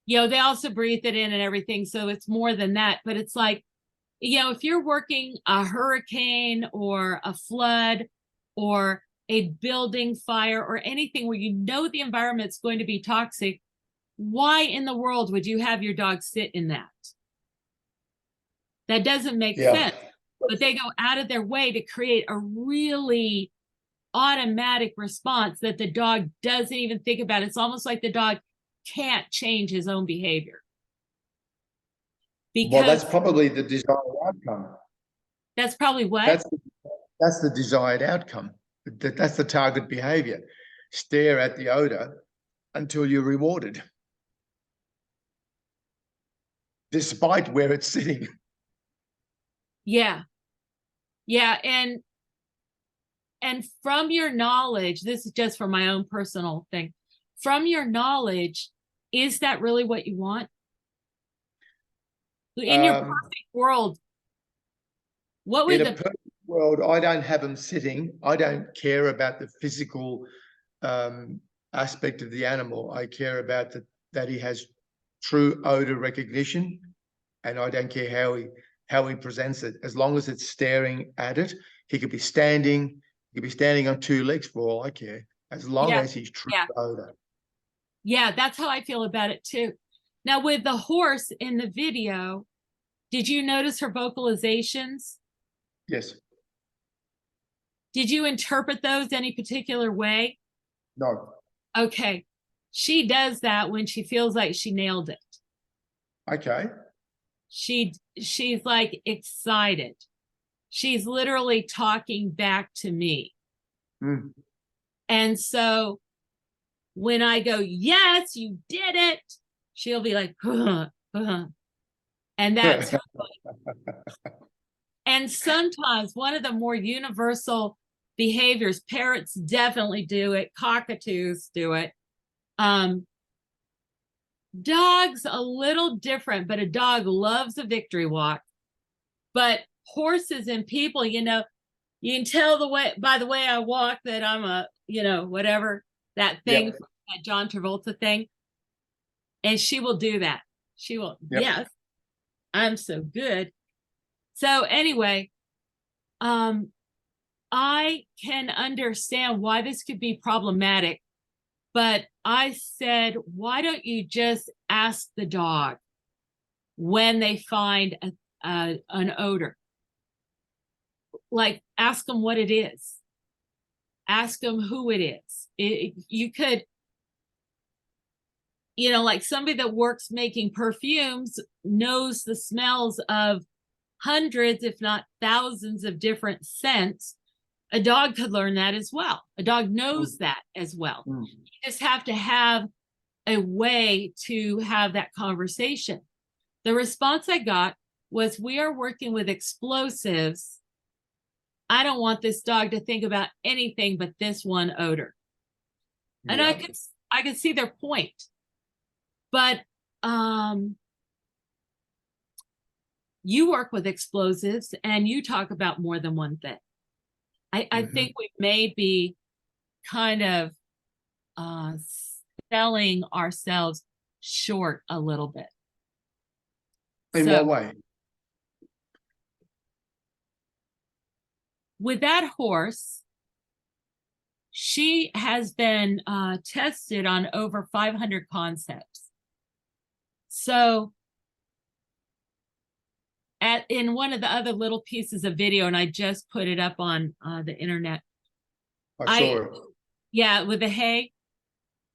they also breathe it in and everything. So it's more than that. But it's like, if you're working a hurricane or a flood or a building fire or anything where the environment's going to be toxic, why in the world would you have your dog sit in that? That doesn't make sense. But they go out of their way to create a really automatic response that the dog doesn't even think about. It's almost like the dog can't change his own behavior. Because that's probably the desired outcome. That's probably what? That's the desired outcome. That's the target behavior. Stare at the odor until you're rewarded, despite where it's sitting. Yeah. And from your knowledge, this is just from my own personal thing. From your knowledge, is that really what you want? In your perfect world, what would in a perfect world, I don't have them sitting. I don't care about the physical aspect of the animal. I care about that he has true odor recognition, and I don't care how he presents it. As long as it's staring at it, he could be standing on two legs for all I care, as long as he's true odor. Yeah, that's how I feel about it too. Now, with the horse in the video, did you notice her vocalizations? Yes. Did you interpret those any particular way? No. Okay. She does that when she feels like she nailed it. Okay. She's like excited. She's literally talking back to me. Mm. And so when I go, yes, you did it, she'll be like, and that's her. And sometimes one of the more universal behaviors, parrots definitely do it, cockatoos do it. Dogs a little different, but a dog loves a victory walk. But horses and people, you can tell by the way I walk that I'm a, whatever, that thing, that John Travolta thing. And she will do that. She will, yes, I'm so good. So anyway, I can understand why this could be problematic, but I said, why don't you just ask the dog when they find an odor? Like, ask them what it is. Ask them who it is. You could, like somebody that works making perfumes knows the smells of hundreds, if not thousands of different scents. A dog could learn that as well. A dog knows that as well. You just have to have a way to have that conversation. The response I got was, we are working with explosives. I don't want this dog to think about anything but this one odor. And I could see their point. But you work with explosives and you talk about more than one thing. I think we may be kind of selling ourselves short a little bit. In what way? With that horse, She has been tested on over 500 concepts. So in one of the other little pieces of video, and I just put it up on the internet. I saw it. Yeah, with the hey.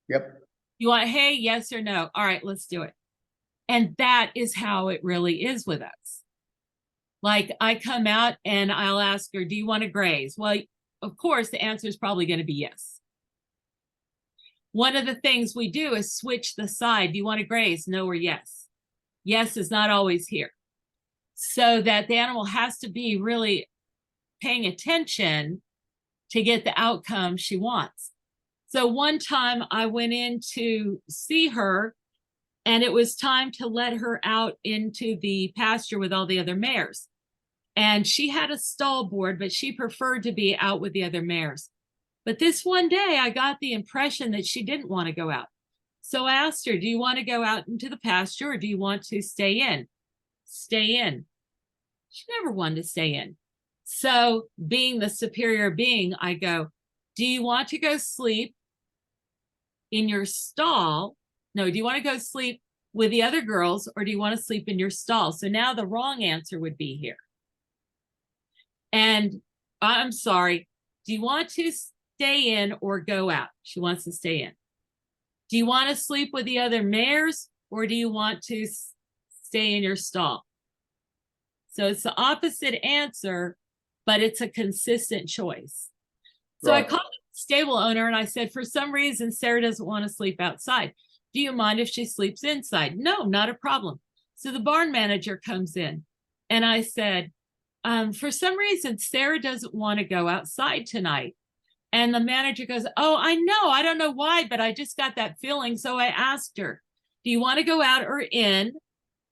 Yep. You want hey, yes or no? All right, let's do it. And that is how it really is with us. Like I come out and I'll ask her, do you want to graze? Well, of course, the answer is probably going to be yes. One of the things we do is switch the side. Do you want to graze? No or yes. Yes is not always here. So that the animal has to be really paying attention to get the outcome she wants. So one time I went in to see her, and it was time to let her out into the pasture with all the other mares. And she had a stall board, but she preferred to be out with the other mares. But this one day, I got the impression that she didn't want to go out. So I asked her, do you want to go out into the pasture or do you want to stay in? Stay in. She never wanted to stay in. So being the superior being, I go, do you want to go sleep in your stall? No, do you want to go sleep with the other girls or do you want to sleep in your stall? So now the wrong answer would be here. And I'm sorry, do you want to stay in or go out? She wants to stay in. Do you want to sleep with the other mares or do you want to stay in your stall? So it's the opposite answer, but it's a consistent choice. So right. I called the stable owner and I said, for some reason, Sarah doesn't want to sleep outside. Do you mind if she sleeps inside? No, not a problem. So the barn manager comes in and I said, for some reason, Sarah doesn't want to go outside tonight. And the manager goes, oh, I know. I don't know why, but I just got that feeling. So I asked her, do you want to go out or in?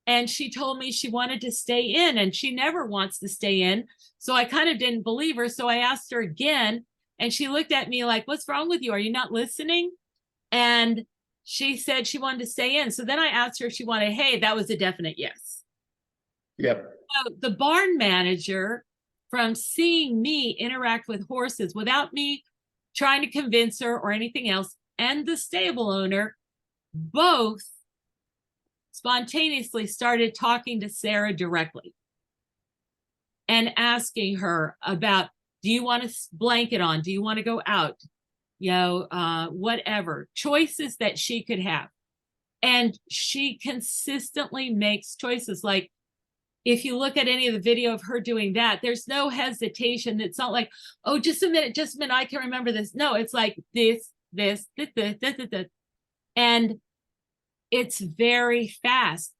And she told me she wanted to stay in and she never wants to stay in. So I kind of didn't believe her. So I asked her again and she looked at me like, what's wrong with you? Are you not listening? And she said she wanted to stay in. So then I asked her if she wanted, hey, that was a definite yes. Yep. So the barn manager, from seeing me interact with horses without me trying to convince her or anything else, and the stable owner, both spontaneously started talking to Sarah directly and asking her about, do you want a blanket on? Do you want to go out? Whatever choices that she could have. And she consistently makes choices. Like if you look at any of the video of her doing that, there's no hesitation. It's not like, oh, just a minute, I can remember this. No, it's like this. And it's very fast.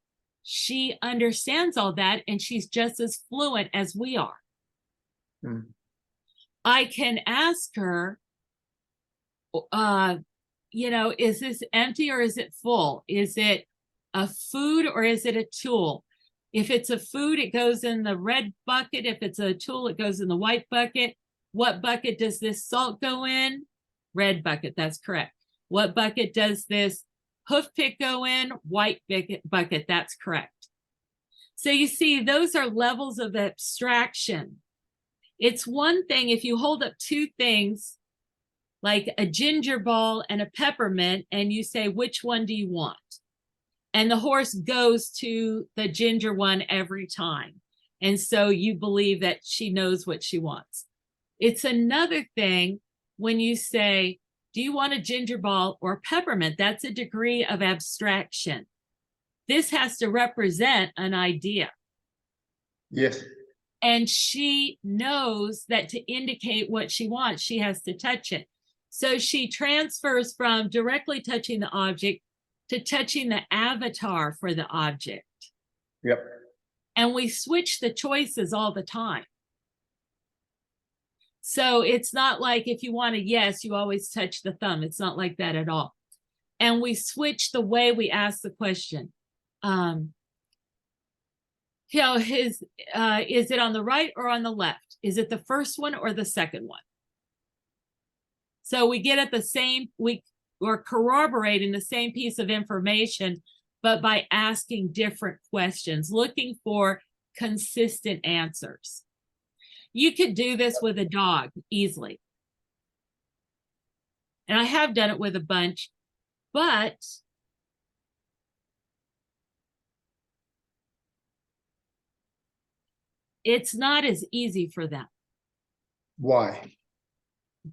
She understands all that and she's just as fluent as we are. Mm. I can ask her, is this empty or is it full? Is it a food or is it a tool? If it's a food, it goes in the red bucket. If it's a tool, it goes in the white bucket. What bucket does this salt go in? Red bucket, that's correct. What bucket does this hoof pick go in? White bucket, that's correct. So you see, those are levels of abstraction. It's one thing if you hold up two things, like a ginger ball and a peppermint, and you say, which one do you want? And the horse goes to the ginger one every time. And so you believe that she knows what she wants. It's another thing when you say, do you want a ginger ball or peppermint? That's a degree of abstraction. This has to represent an idea. Yes. And she knows that to indicate what she wants, she has to touch it. So she transfers from directly touching the object to touching the avatar for the object. Yep. And we switch the choices all the time. So it's not like if you want a yes, you always touch the thumb. It's not like that at all. And we switch the way we ask the question. Is it on the right or on the left? Is it the first one or the second one? So we get at the same, we're corroborating the same piece of information, but by asking different questions, looking for consistent answers. You could do this with a dog easily. And I have done it with a bunch, but it's not as easy for them. Why?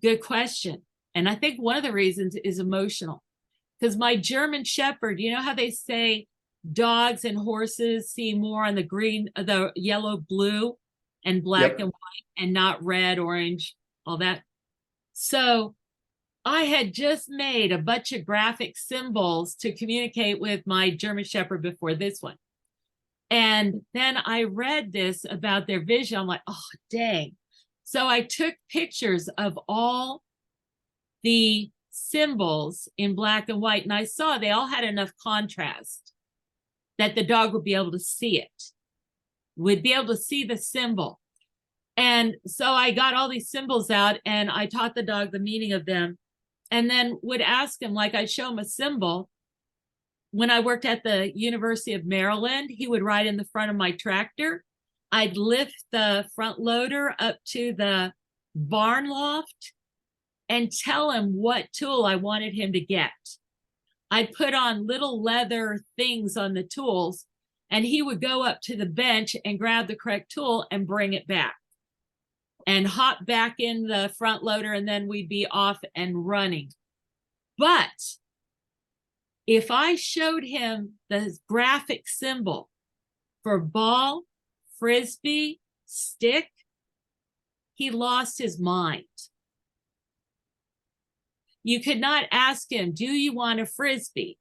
Good question. And I think one of the reasons is emotional. Because my German Shepherd, you know how they say dogs and horses see more on the green, the yellow, blue, and black Yep. and white, and not red, orange, all that. So I had just made a bunch of graphic symbols to communicate with my German Shepherd before this one. And then I read this about their vision. I'm like, oh, dang. So I took pictures of all the symbols in black and white, and I saw they all had enough contrast that the dog would be able to see it, would be able to see the symbol. And so I got all these symbols out and I taught the dog the meaning of them, and then would ask him, like I'd show him a symbol. When I worked at the University of Maryland, he would ride in the front of my tractor. I'd lift the front loader up to the barn loft and tell him what tool I wanted him to get. I'd put on little leather things on the tools, and he would go up to the bench and grab the correct tool and bring it back and hop back in the front loader, and then we'd be off and running. But if I showed him the graphic symbol for ball, frisbee, stick, he lost his mind. You could not ask him, do you want a frisbee?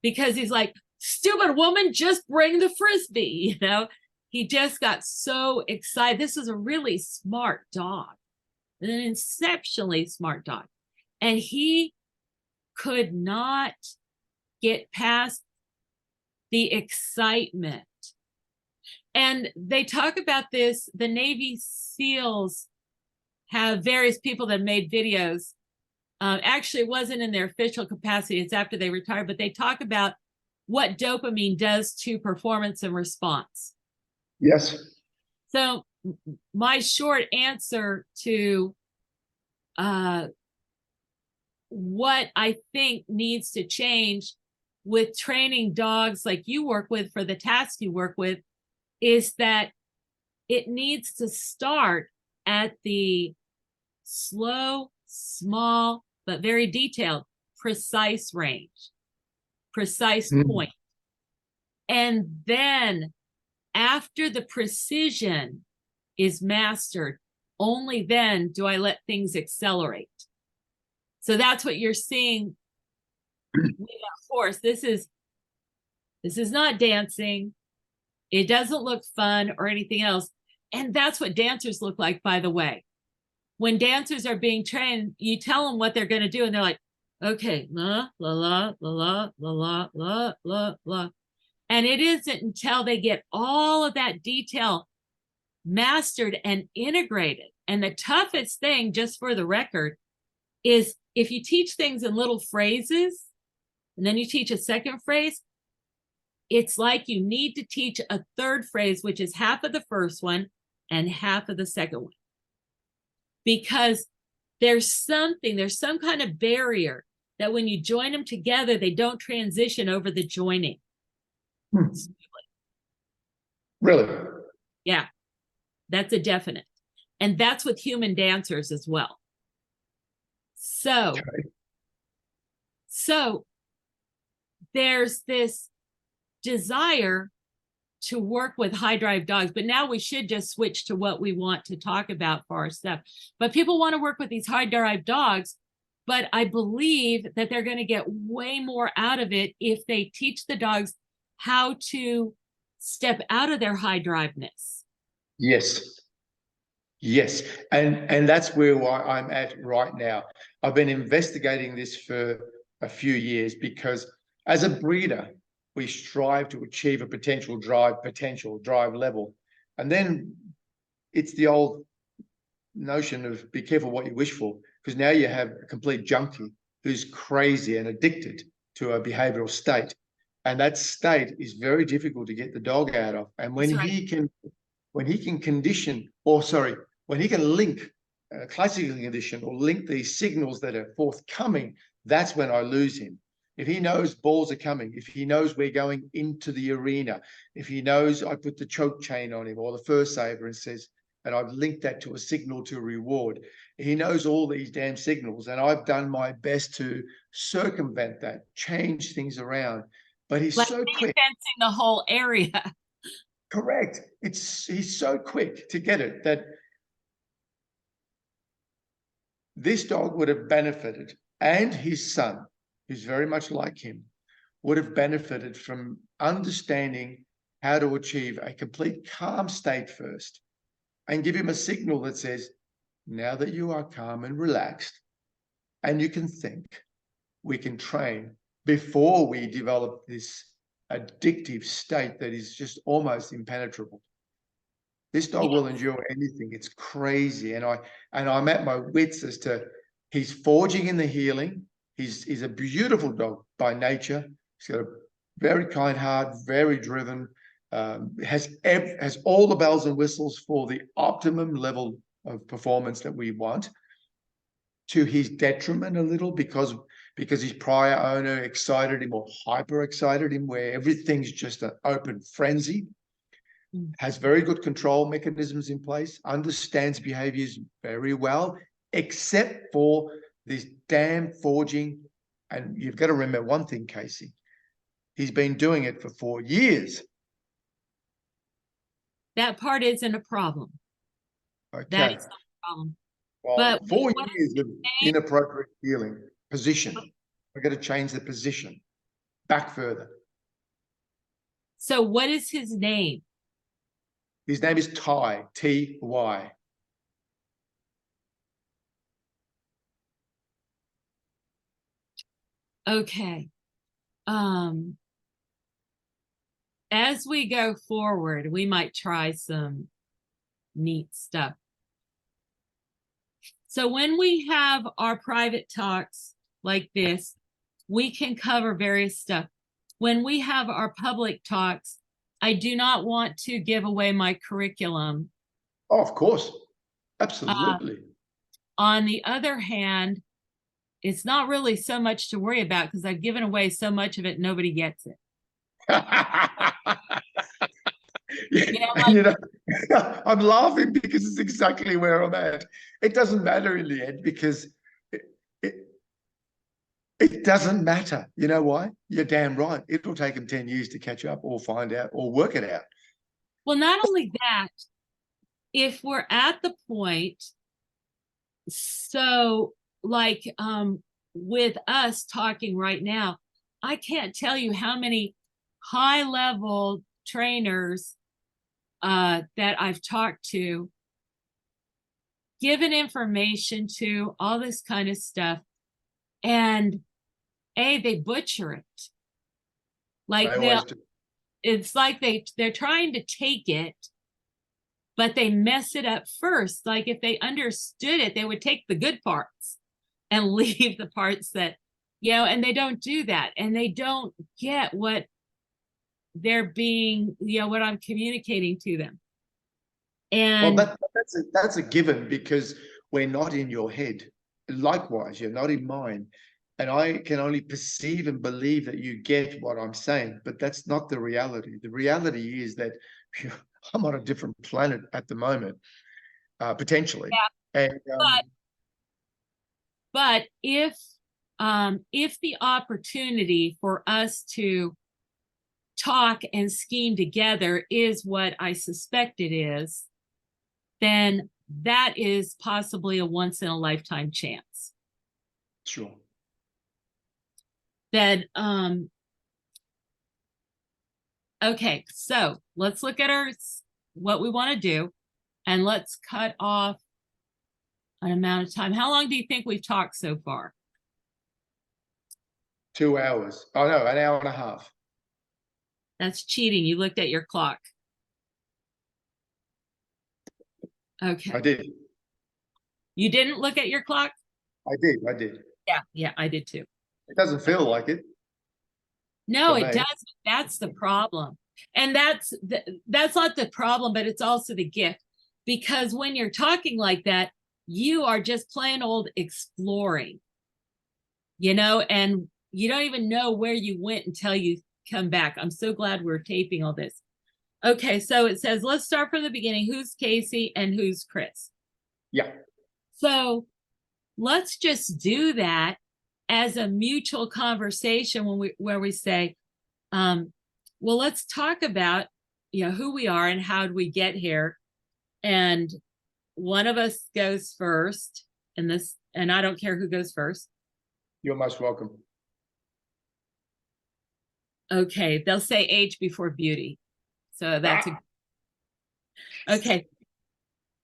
Because he's like, stupid woman, just bring the frisbee, you know? He just got so excited. This is a really smart dog, an exceptionally smart dog. And he could not get past the excitement. And they talk about this, the Navy SEALs have various people that made videos. Actually, it wasn't in their official capacity, it's after they retired, but they talk about what dopamine does to performance and response. Yes. So my short answer to what I think needs to change with training dogs like you work with for the tasks you work with is that it needs to start at the slow, small, but very detailed, precise range, precise point. And then after the precision is mastered, only then do I let things accelerate. So that's what you're seeing with that horse. This is not dancing. It doesn't look fun or anything else. And that's what dancers look like, by the way. When dancers are being trained, you tell them what they're going to do, and they're like, okay, la, la, la, la, la, la, la, la, la. And it isn't until they get all of that detail mastered and integrated. And the toughest thing, just for the record, is if you teach things in little phrases, and then you teach a second phrase, it's like you need to teach a third phrase, which is half of the first one and half of the second one. Because there's some kind of barrier that when you join them together, they don't transition over the joining. Really? Yeah, that's a definite. And that's with human dancers as well. So there's this desire to work with high drive dogs, but now we should just switch to what we want to talk about for our stuff. But people want to work with these high drive dogs, but I believe that they're going to get way more out of it if they teach the dogs how to step out of their high driveness. Yes. Yes. And that's where I'm at right now. I've been investigating this for a few years because as a breeder, we strive to achieve a potential drive level. And then it's the old notion of be careful what you wish for, because now you have a complete junkie who's crazy and addicted to a behavioral state. And that state is very difficult to get the dog out of. And when he can link classical condition or link these signals that are forthcoming, that's when I lose him. If he knows balls are coming, if he knows we're going into the arena, if he knows I put the choke chain on him or the first saver and says, and I've linked that to a signal to reward. He knows all these damn signals, and I've done my best to circumvent that, change things around. But he's Like so quick. fencing the whole area. Correct. He's so quick to get it that this dog would have benefited, and his son, who's very much like him, would have benefited from understanding how to achieve a complete calm state first and give him a signal that says, now that you are calm and relaxed and you can think, we can train before we develop this addictive state that is just almost impenetrable. This dog will endure anything. It's crazy. And I'm at my wits as to, he's forging in the healing. He's a beautiful dog by nature. He's got a very kind heart, very driven, has all the bells and whistles for the optimum level of performance that we want, to his detriment a little because his prior owner excited him or hyper excited him, where everything's just an open frenzy. Has very good control mechanisms in place, understands behaviors very well, except for this damn forging. And you've got to remember one thing, Kayce, he's been doing it for 4 years. That part isn't a problem. Okay. That is not a problem. Well, But 4 years of inappropriate healing position. We've got to change the position back further. So what is his name? His name is Ty, T-Y. Okay. As we go forward, we might try some neat stuff. So when we have our private talks like this, we can cover various stuff. When we have our public talks, I do not want to give away my curriculum. Oh, of course. Absolutely. On the other hand, it's not really so much to worry about because I've given away so much of it, nobody gets it. I'm laughing because it's exactly where I'm at. It doesn't matter in the end because it doesn't matter. You know why? You're damn right. It'll take them 10 years to catch up or find out or work it out. Well, not only that, if we're at the point, so like with us talking right now, I can't tell you how many high-level trainers that I've talked to, given information to, all this kind of stuff, and they butcher it. Like it's like they're trying to take it, but they mess it up first. Like if they understood it, they would take the good parts and leave the parts that, and they don't do that. And they don't get what they're being, what I'm communicating to them. And well, that's a given because we're not in your head. Likewise, you're not in mine. And I can only perceive and believe that you get what I'm saying, but that's not the reality. The reality is that I'm on a different planet at the moment, potentially. Yeah. And, but if the opportunity for us to talk and scheme together is what I suspect it is, then that is possibly a once in a lifetime chance. Sure. Then, okay, so let's look at what we want to do, and let's cut off an amount of time. How long do you think we've talked so far? 2 hours. Oh no, an hour and a half. That's cheating. You looked at your clock. Okay. I did. You didn't look at your clock? I did. Yeah, I did too. It doesn't feel like it. No, it doesn't. That's the problem. And that's not the problem, but it's also the gift. Because when you're talking like that, you are just plain old exploring, you know, and you don't even know where you went until you come back. I'm so glad we're taping all this. Okay, so it says, let's start from the beginning. Who's Kayce and who's Kris? Yeah. So let's just do that as a mutual conversation where we say, well, let's talk about, you know, who we are and how do we get here. And one of us goes first in this, and I don't care who goes first. You're most welcome. Okay, they'll say age before beauty. So that's okay.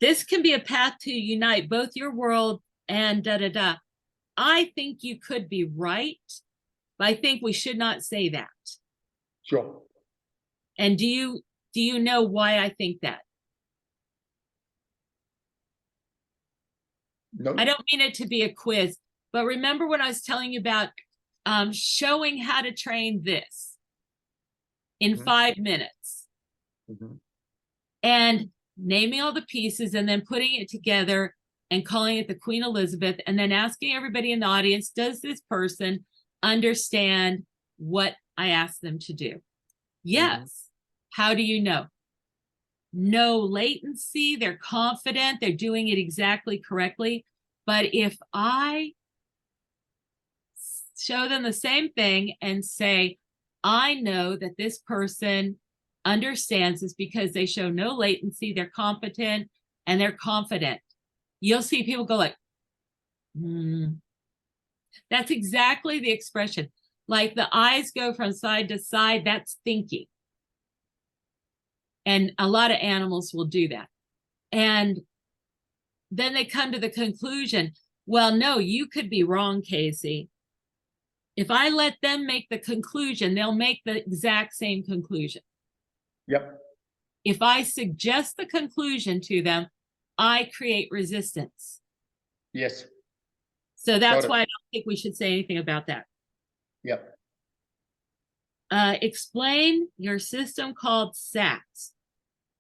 This can be a path to unite both your world and da-da-da. I think you could be right, but I think we should not say that. Sure. And do you know why I think that? No. I don't mean it to be a quiz, but remember when I was telling you about showing how to train this in 5 minutes and naming all the pieces and then putting it together and calling it the Queen Elizabeth and then asking everybody in the audience, does this person understand what I asked them to do? Yes. How do you know? No latency. They're confident. They're doing it exactly correctly. But if I show them the same thing and say, I know that this person understands this because they show no latency, they're competent, and they're confident, you'll see people go like, That's exactly the expression. Like the eyes go from side to side, that's thinking. And a lot of animals will do that. And then they come to the conclusion, well, no, you could be wrong, Kayce. If I let them make the conclusion, they'll make the exact same conclusion. Yep. If I suggest the conclusion to them, I create resistance. Yes. So that's why I don't think we should say anything about that. Yep. Explain your system called SATS.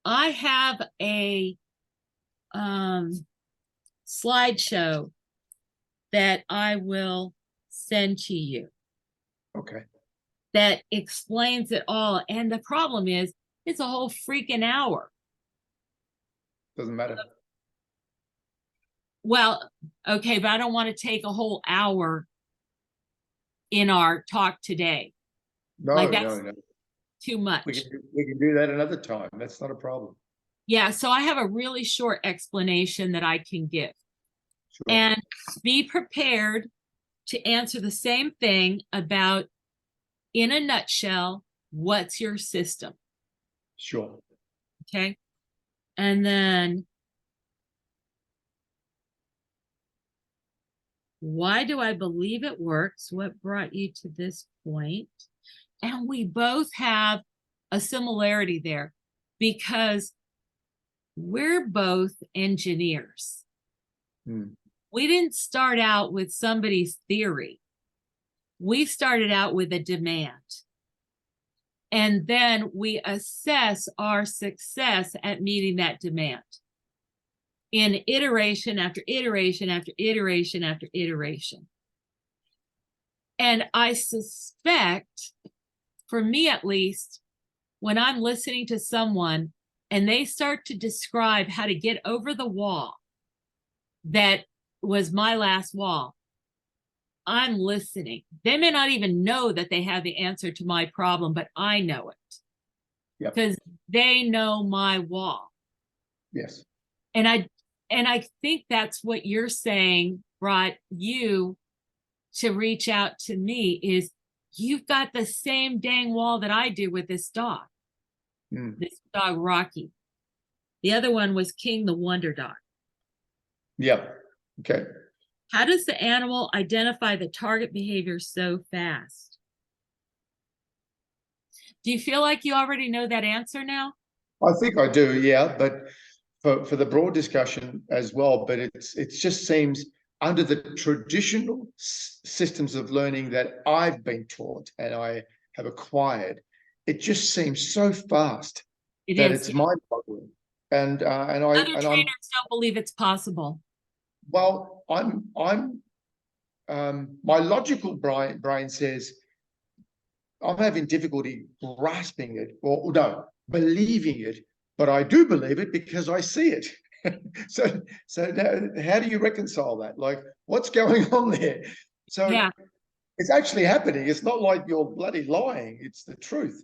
I have a slideshow that I will send to you. Okay. That explains it all. And the problem is, it's a whole freaking hour. Doesn't matter. Well, okay, but I don't want to take a whole hour in our talk today. No, like that's no. too much. We can do that another time. That's not a problem. Yeah, so I have a really short explanation that I can give. Sure. And be prepared to answer the same thing about, in a nutshell, what's your system? Sure. Okay. And then, why do I believe it works? What brought you to this point? And we both have a similarity there because we're both engineers. We didn't start out with somebody's theory. We started out with a demand. And then we assess our success at meeting that demand in iteration after iteration after iteration after iteration. And I suspect, for me at least, when I'm listening to someone and they start to describe how to get over the wall that was my last wall, I'm listening. They may not even know that they have the answer to my problem, but I know it. Yep. Because they know my wall. Yes. And I think that's what you're saying brought you to reach out to me is you've got the same dang wall that I do with this dog. This dog, Rocky. The other one was King, the wonder dog. Yep. Okay. How does the animal identify the target behavior so fast? Do you feel like you already know that answer now? I think I do, yeah, but for the broad discussion as well, but it just seems under the traditional systems of learning that I've been taught and I have acquired, it just seems so fast that it's mind-boggling. And other trainers don't believe it's possible. Well, my logical brain says I'm having difficulty grasping it, or no, believing it, but I do believe it because I see it. So now, how do you reconcile that? Like, what's going on there? So Yeah. it's actually happening. It's not like you're bloody lying. It's the truth.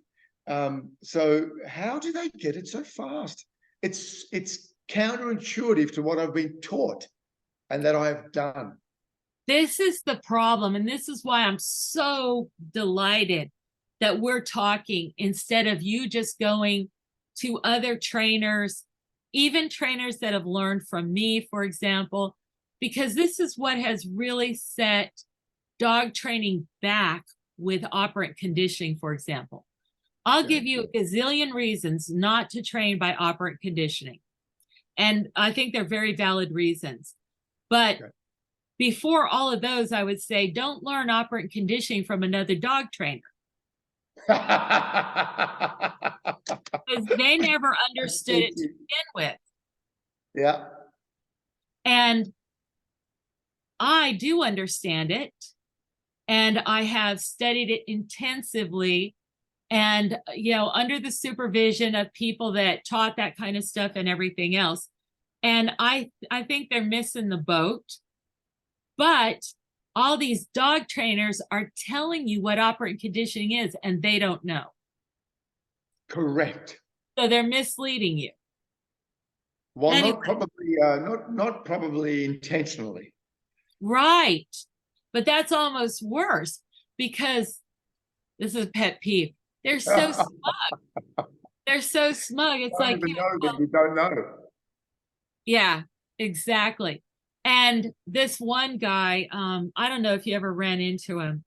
So how do they get it so fast? It's counterintuitive to what I've been taught and that I have done. This is the problem. And this is why I'm so delighted that we're talking instead of you just going to other trainers, even trainers that have learned from me, for example, because this is what has really set dog training back with operant conditioning, for example. I'll Okay. give you a gazillion reasons not to train by operant conditioning. And I think they're very valid reasons. But Okay. before all of those, I would say don't learn operant conditioning from another dog trainer because they never understood it to begin with. Yeah. And I do understand it. And I have studied it intensively and, under the supervision of people that taught that kind of stuff and everything else. And I think they're missing the boat. But all these dog trainers are telling you what operant conditioning is, and they don't know. Correct. So they're misleading you. Well, Anyway. not probably intentionally. Right. But that's almost worse because this is a pet peeve. They're so smug. They're so smug. It's You like, don't even know that you don't know. yeah, exactly. And this one guy, I don't know if you ever ran into him,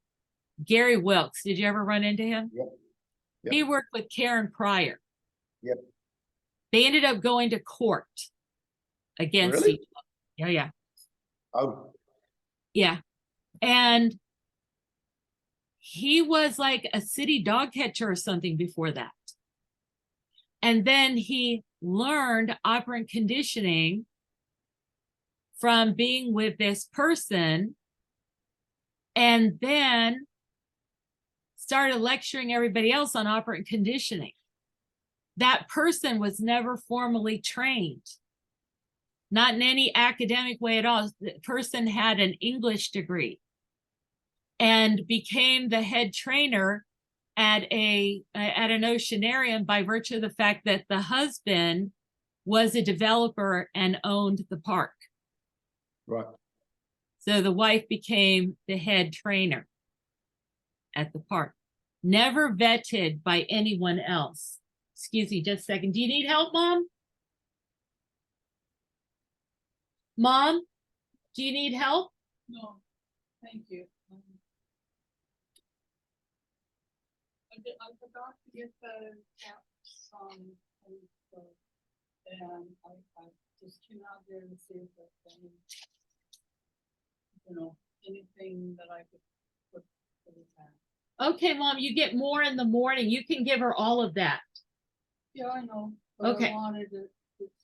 Gary Wilkes. Did you ever run into him? Yep. Yep. He worked with Karen Pryor. Yep. They ended up going to court against Really? each other. Yeah. Oh, Yeah. And he was like a city dog catcher or something before that. And then he learned operant conditioning from being with this person and then started lecturing everybody else on operant conditioning. That person was never formally trained, not in any academic way at all. The person had an English degree and became the head trainer at an oceanarium by virtue of the fact that the husband was a developer and owned the park. right. So the wife became the head trainer at the park, never vetted by anyone else. Excuse me just a second. Do you need help, Mom? Mom, do you need help? No, thank you. I forgot to get the caps on, and I just came out there to see if there's any, anything that I could put for the tab. Okay, Mom, you get more in the morning. You can give her all of that. Yeah, I know. But Okay. I wanted to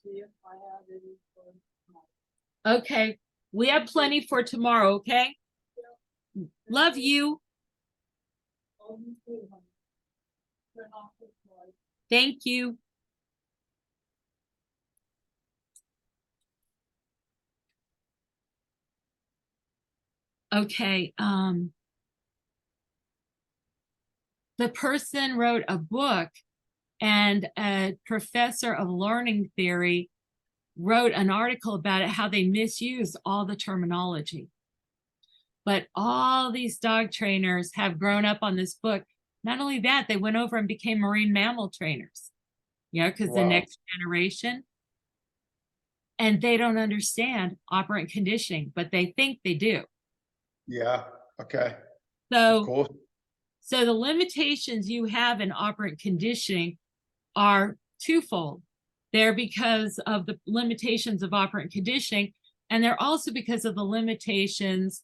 see if I had any for tomorrow. Okay. We have plenty for tomorrow, okay? Yeah. Love you. Oh, you too, honey. Turn off the light. Thank you. Okay. The person wrote a book and a professor of learning theory wrote an article about it, how they misuse all the terminology. But all these dog trainers have grown up on this book. Not only that, they went over and became marine mammal trainers, because the Wow. next generation, and they don't understand operant conditioning, but they think they do. Yeah. Okay. Of So, course. so the limitations you have in operant conditioning are twofold. They're because of the limitations of operant conditioning, and they're also because of the limitations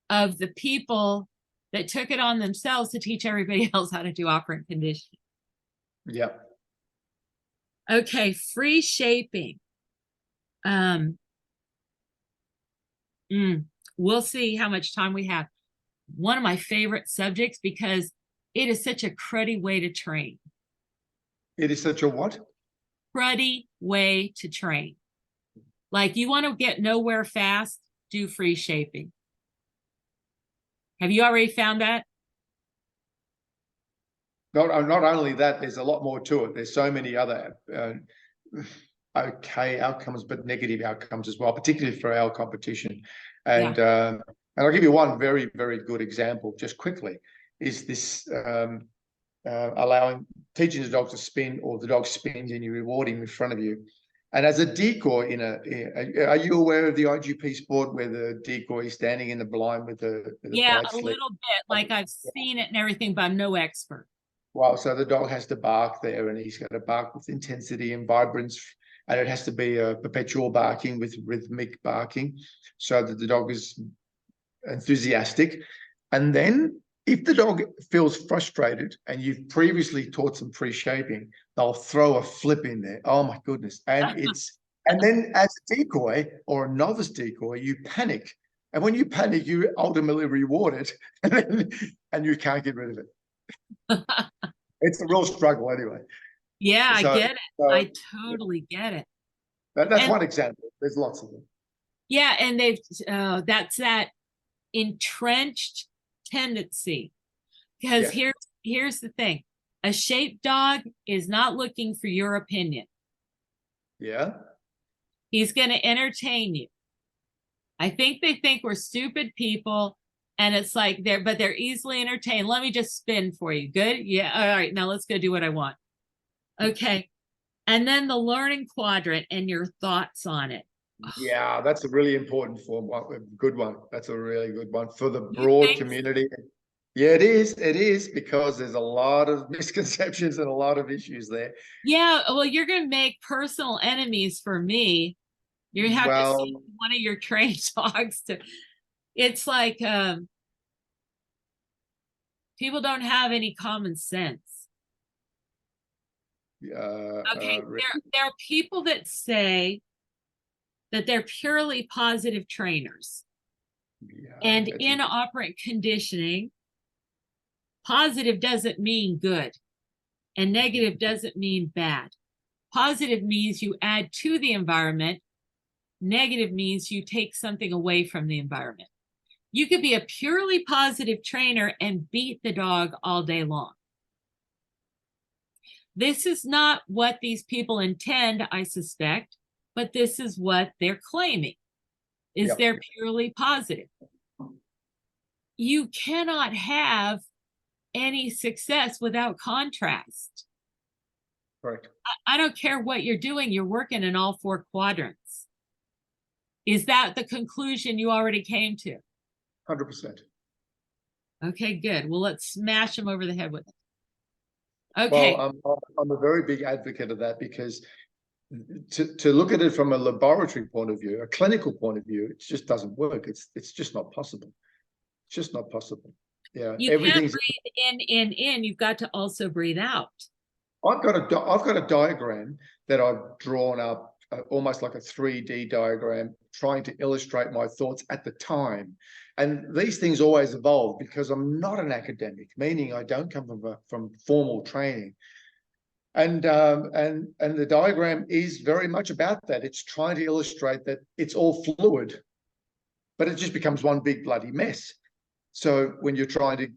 of the people that took it on themselves to teach everybody else how to do operant conditioning. Yeah. Okay, free shaping. We'll see how much time we have. One of my favorite subjects because it is such a cruddy way to train. It is such a what? Cruddy way to train. Like you want to get nowhere fast, do free shaping. Have you already found that? Not only that, there's a lot more to it. There's so many other okay outcomes, but negative outcomes as well, particularly for our competition. And I'll give you one very, very good example just quickly, is this teaching the dog to spin, or the dog spins and you reward him in front of you. And as a decoy are you aware of the IGP sport where the decoy is standing in the blind with the Yeah, bite a slip? little bit. Like I've seen it and everything, but I'm no expert. Well, so the dog has to bark there, and he's got to bark with intensity and vibrance, and it has to be a perpetual barking with rhythmic barking so that the dog is enthusiastic. And then if the dog feels frustrated and you've previously taught some free shaping, they'll throw a flip in there. Oh my goodness. And then as a decoy or a novice decoy, you panic. And when you panic, you ultimately reward it, and you can't get rid of it. It's a real struggle anyway. Yeah, I get it. I totally get it. That's one example. There's lots of them. Yeah, and that's that entrenched tendency. Because here's the thing. A shaped dog is not looking for your opinion. Yeah. He's going to entertain you. I think they think we're stupid people, and it's like they're easily entertained. Let me just spin for you. Good? Yeah. All right. Now let's go do what I want. Okay. And then the learning quadrant and your thoughts on it. Yeah, that's a really important good one. That's a really good one for the broad community. Yeah, it is. It is, because there's a lot of misconceptions and a lot of issues there. Yeah. Well, you're going to make personal enemies for me. You have to see one of your trained dogs to. It's like people don't have any common sense. Okay, there are people that say that they're purely positive trainers. And in operant conditioning, positive doesn't mean good, and negative doesn't mean bad. Positive means you add to the environment. Negative means you take something away from the environment. You could be a purely positive trainer and beat the dog all day long. This is not what these people intend, I suspect, but this is what they're claiming, is they're purely positive. You cannot have any success without contrast. Right. I don't care what you're doing, you're working in all four quadrants. Is that the conclusion you already came to? 100%. Okay, good. Well, let's smash them over the head with it. Okay. Well, I'm a very big advocate of that, because to look at it from a laboratory point of view, a clinical point of view, it just doesn't work. It's just not possible. It's just not possible. Yeah, you can't breathe in. You've got to also breathe out. I've got a diagram that I've drawn up, almost like a 3D diagram, trying to illustrate my thoughts at the time. And these things always evolve, because I'm not an academic, meaning I don't come from formal training. And the diagram is very much about that. It's trying to illustrate that it's all fluid, but it just becomes one big bloody mess. So when you're trying to,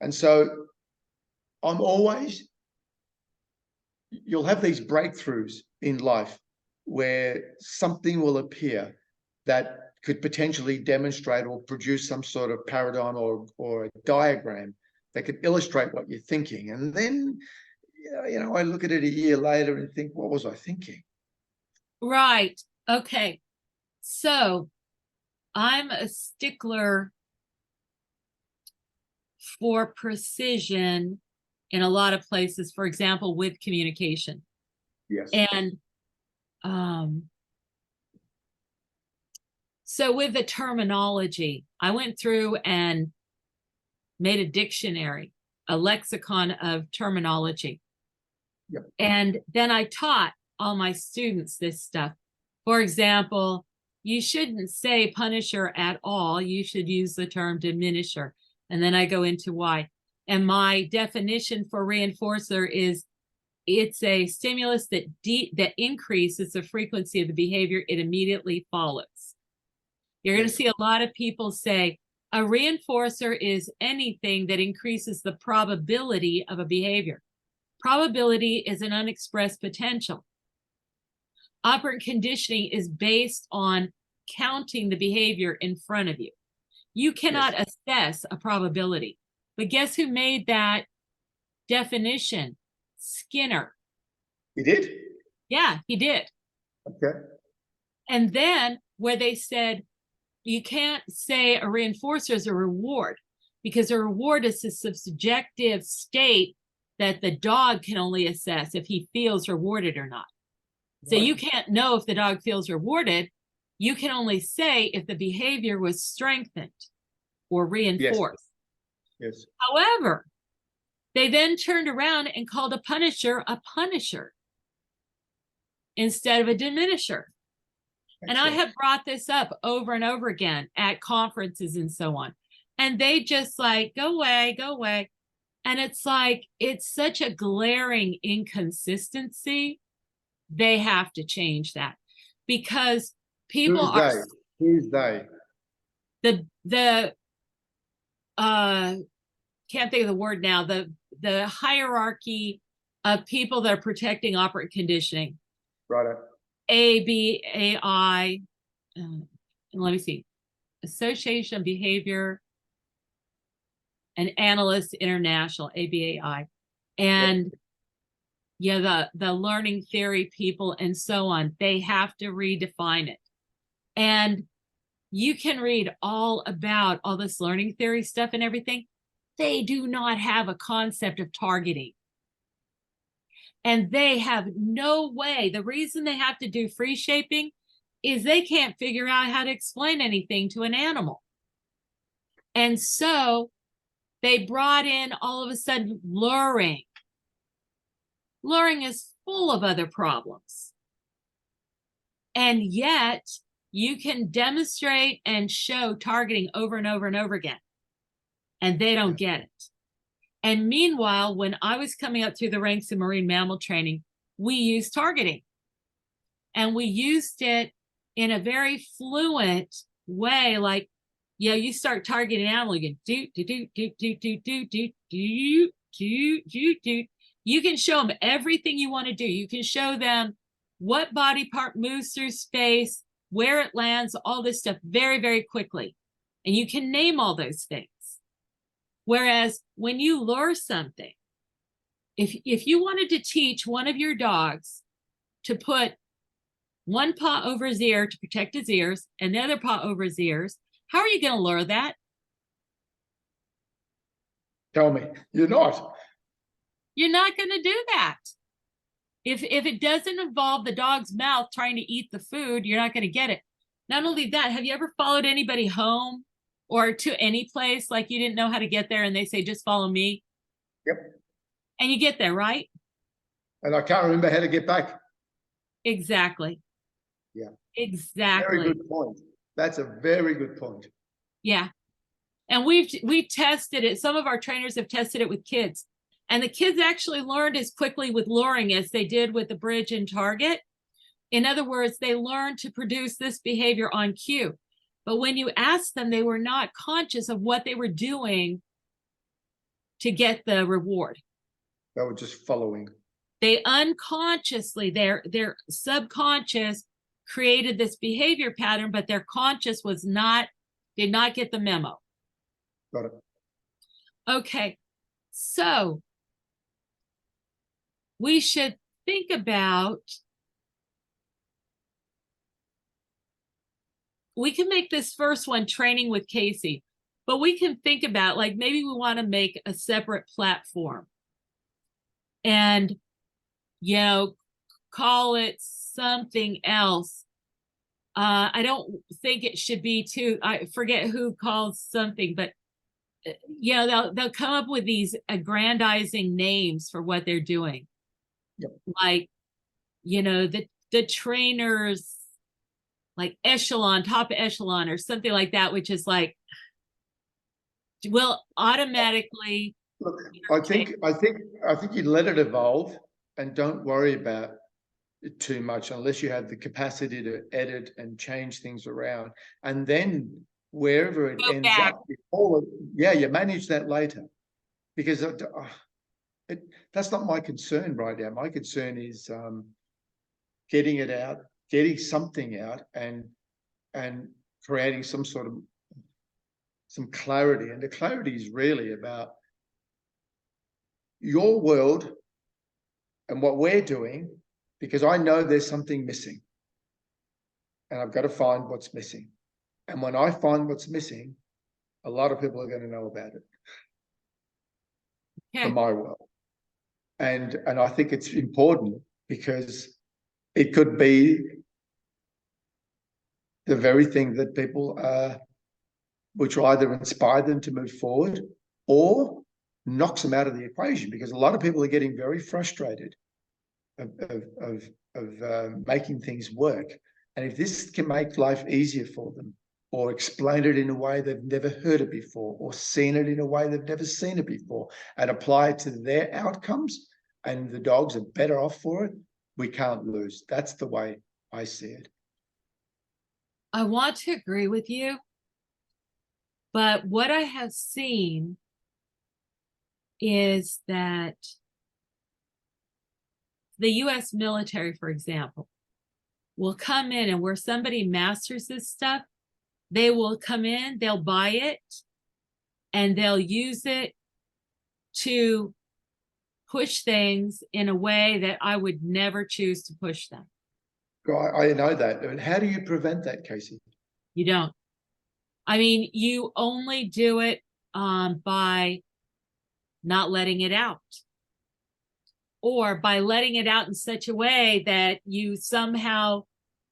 and so you'll have these breakthroughs in life where something will appear that could potentially demonstrate or produce some sort of paradigm or a diagram that could illustrate what you're thinking. And then, I look at it a year later and think, what was I thinking? Right. Okay. So I'm a stickler for precision in a lot of places, for example, with communication. Yes. And so with the terminology, I went through and made a dictionary, a lexicon of terminology. Yep. And then I taught all my students this stuff. For example, you shouldn't say punisher at all. You should use the term diminisher. And then I go into why. And my definition for reinforcer is it's a stimulus that increases the frequency of the behavior it immediately follows. You're going to see a lot of people say a reinforcer is anything that increases the probability of a behavior. Probability is an unexpressed potential. Operant conditioning is based on counting the behavior in front of you. You cannot assess a probability. But guess who made that definition? Skinner. He did? Yeah, he did. Okay. And then where they said, you can't say a reinforcer is a reward, because a reward is a subjective state that the dog can only assess if he feels rewarded or not. So you can't know if the dog feels rewarded. You can only say if the behavior was strengthened or reinforced. Yes. However, they then turned around and called a punisher instead of a diminisher. And I have brought this up over and over again at conferences and so on. And they just like, go away, go away. And it's like, it's such a glaring inconsistency. They have to change that, because people are. Who's they? Can't think of the word now. The hierarchy of people that are protecting operant conditioning. Right. ABAI, let me see, Association of Behavior and Analysts International, ABAI, and the learning theory people and so on. They have to redefine it. And you can read all about all this learning theory stuff and everything. They do not have a concept of targeting. And they have no way. The reason they have to do free shaping is they can't figure out how to explain anything to an animal. And so they brought in all of a sudden luring. Luring is full of other problems. And yet you can demonstrate and show targeting over and over and over again. And they don't get it. And meanwhile, when I was coming up through the ranks of marine mammal training, we used targeting. And we used it in a very fluent way, like, you start targeting an animal, you can do. You can show them everything you want to do. You can show them what body part moves through space, where it lands, all this stuff very, very quickly. And you can name all those things. Whereas when you lure something, if you wanted to teach one of your dogs to put one paw over his ear to protect his ears and the other paw over his ears, how are you going to lure that? Tell me. You're not. You're not going to do that. If it doesn't involve the dog's mouth trying to eat the food, you're not going to get it. Not only that, have you ever followed anybody home or to any place like you didn't know how to get there and they say, just follow me? Yep. And you get there, right? And I can't remember how to get back. Exactly. Yeah. Exactly. Very good point. That's a very good point. Yeah. And we've tested it. Some of our trainers have tested it with kids. And the kids actually learned as quickly with luring as they did with the bridge and target. In other words, they learned to produce this behavior on cue. But when you ask them, they were not conscious of what they were doing to get the reward. They were just following. They unconsciously, their subconscious created this behavior pattern, but their conscious did not get the memo. Got it. Okay, so we should think about, we can make this first one training with Kayce, but we can think about, like, maybe we want to make a separate platform and, call it something else. I don't think it should be I forget who calls something, but they'll come up with these aggrandizing names for what they're doing. Yep. Like, the trainers, like echelon, top echelon, or something like that, which is like, will automatically Look, I think you let it evolve and don't worry about it too much unless you have the capacity to edit and change things around. And then wherever it go ends back. up, you manage that later. Because that's not my concern right now. My concern is getting it out, getting something out, and creating some clarity. And the clarity is really about your world and what we're doing, because I know there's something missing, and I've got to find what's missing. And when I find what's missing, a lot of people are going to know about it Okay. from my world. And I think it's important because it could be the very thing that people which will either inspire them to move forward or knocks them out of the equation, because a lot of people are getting very frustrated of making things work. And if this can make life easier for them, or explain it in a way they've never heard it before, or seen it in a way they've never seen it before, and apply it to their outcomes, and the dogs are better off for it, we can't lose. That's the way I see it. I want to agree with you, but what I have seen is that the US military, for example, will come in, and where somebody masters this stuff, they will come in, they'll buy it, and they'll use it to push things in a way that I would never choose to push them. I know that. And how do you prevent that, Kayce? You don't. I mean, you only do it by not letting it out, or by letting it out in such a way that you somehow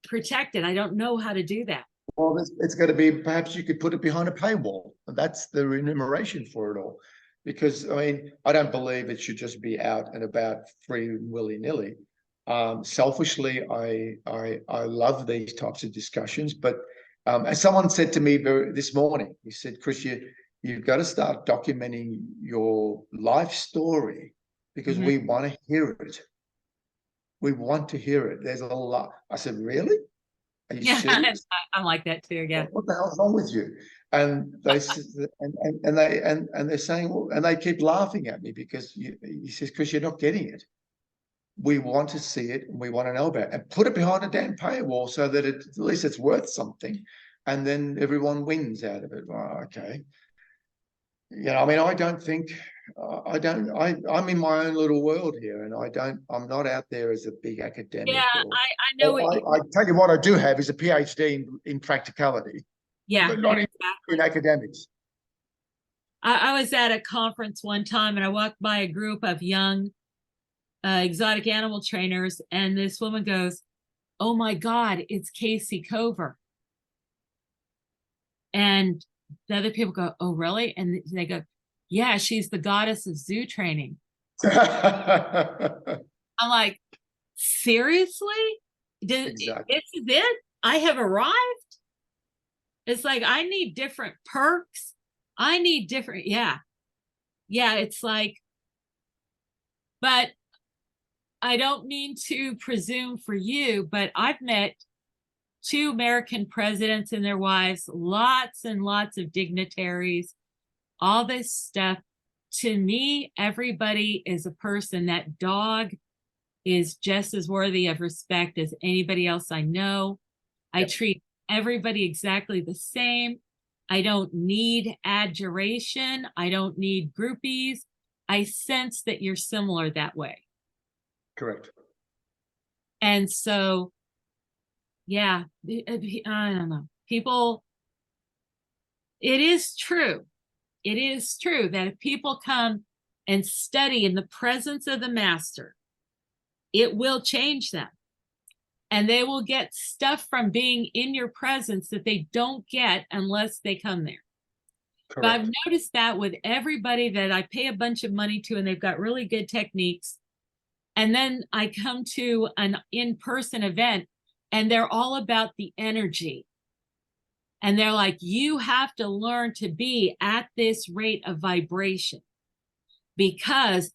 protect it. I don't know how to do that. Well, it's going to be, perhaps you could put it behind a paywall. And that's the remuneration for it all. Because, I mean, I don't believe it should just be out and about free willy-nilly. Selfishly, I love these types of discussions. But as someone said to me this morning, he said, Kris, you've got to start documenting your life story, because we want to hear it. We want to hear it. There's a lot. I said, really? Are you serious? I'm like that too. Yeah. What the hell's wrong with you? And they and they're saying, well, and they keep laughing at me, because he says, Kris, you're not getting it. We want to see it, and we want to know about it, and put it behind a damn paywall so that at least it's worth something, and then everyone wins out of it. Well, okay. You know, I mean, I don't think I'm in my own little world here, and I'm not out there as a big academic. Yeah, I know what I tell you what I do have is a PhD in practicality. Yeah, But not exactly. in academics. I was at a conference one time, and I walked by a group of young exotic animal trainers, and this woman goes, "Oh my God, it's Kayce Kotsopoulos." And the other people go, "Oh, really?" And they go, "Yeah, she's the goddess of zoo training." I'm like, seriously? Exactly. This is it? I have arrived? It's like, I need different perks. I need different, yeah. It's like, but I don't mean to presume for you, but I've met 2 American presidents and their wives, lots and lots of dignitaries, all this stuff. To me, everybody is a person. That dog is just as worthy of respect as anybody else I know. I treat everybody exactly the same. I don't need adjuration. I don't need groupies. I sense that you're similar that way. Correct. And so, yeah, I don't know. People, it is true. It is true that if people come and study in the presence of the master, it will change them. And they will get stuff from being in your presence that they don't get unless they come there. Correct. But I've noticed that with everybody that I pay a bunch of money to, and they've got really good techniques. And then I come to an in-person event, and they're all about the energy. And they're like, you have to learn to be at this rate of vibration, because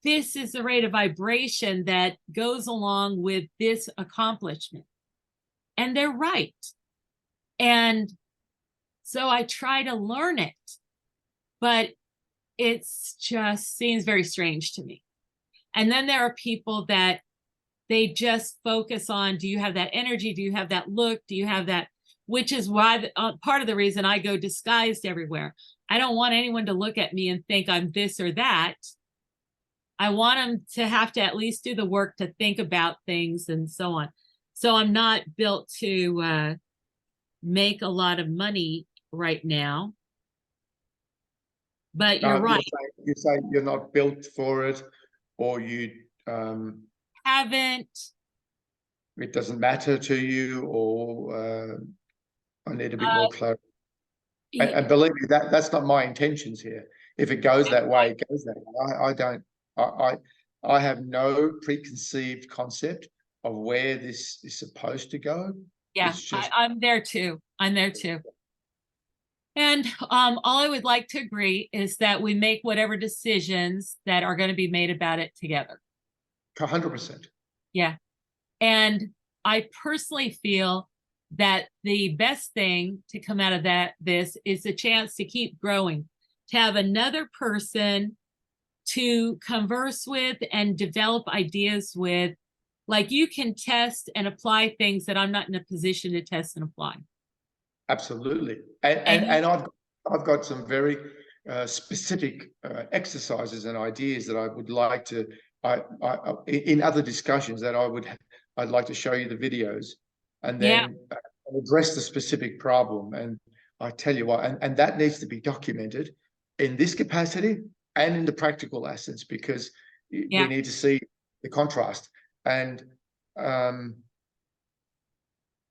this is the rate of vibration that goes along with this accomplishment. And they're right. And so I try to learn it, but it's just seems very strange to me. And then there are people that they just focus on, do you have that energy? Do you have that look? Do you have that? Which is why part of the reason I go disguised everywhere. I don't want anyone to look at me and think I'm this or that. I want them to have to at least do the work to think about things and so on. So I'm not built to make a lot of money right now. But you're right. You say you're not built for it, or you haven't. It doesn't matter to you, or I need a bit more clarity. And believe me, that's not my intentions here. If it goes that way, it goes that way. I have no preconceived concept of where this is supposed to go. Yeah, I'm there too. I'm there too. And all I would like to agree is that we make whatever decisions that are going to be made about it together. 100%. Yeah. And I personally feel that the best thing to come out of this is a chance to keep growing, to have another person to converse with and develop ideas with. Like, you can test and apply things that I'm not in a position to test and apply. Absolutely. And I've got some very specific exercises and ideas that I would like to, in other discussions that I'd like to show you the videos, and then address the specific problem. And I tell you what, and that needs to be documented in this capacity and in the practical essence, because we need to see the contrast. And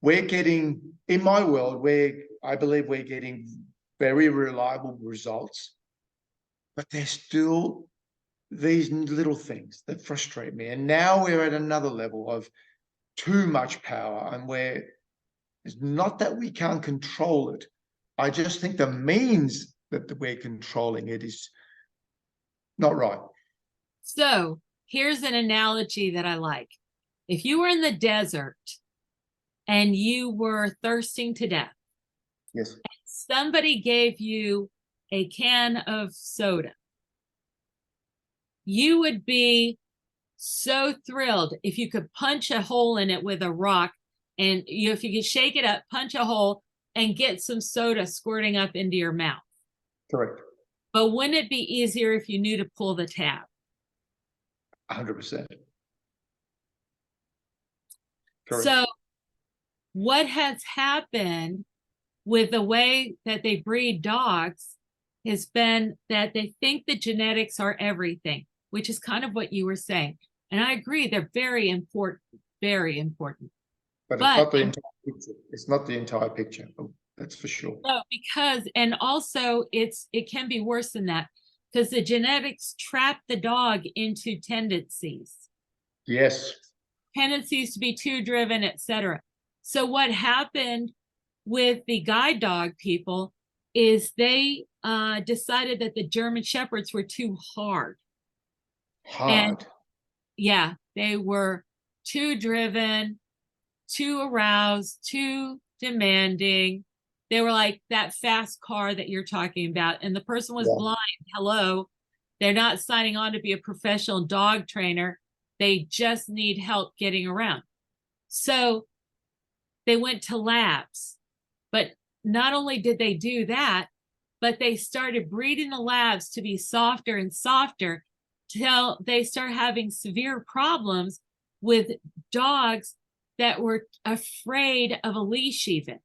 we're getting, in my world, I believe we're getting very reliable results, but there's still these little things that frustrate me. And now we're at another level of too much power, and where it's not that we can't control it. I just think the means that we're controlling it is not right. So here's an analogy that I like. If you were in the desert and you were thirsting to death, yes, and somebody gave you a can of soda, you would be so thrilled if you could punch a hole in it with a rock, and if you could shake it up, punch a hole, and get some soda squirting up into your mouth. Correct. But wouldn't it be easier if you knew to pull the tab? 100%. Correct. So what has happened with the way that they breed dogs has been that they think the genetics are everything, which is kind of what you were saying. And I agree, they're very important, very important. But it's not the entire picture. It's not the entire picture. Oh, that's for sure. No, because, and also it can be worse than that, because the genetics trap the dog into tendencies. Yes. Tendencies to be too driven, etc. So what happened with the guide dog people is they decided that the German Shepherds were too hard. And yeah, they were too driven, too aroused, too demanding. They were like that fast car that you're talking about. And the person was blind. Hello. They're not signing on to be a professional dog trainer. They just need help getting around. So they went to labs. But not only did they do that, but they started breeding the labs to be softer and softer till they start having severe problems with dogs that were afraid of a leash even.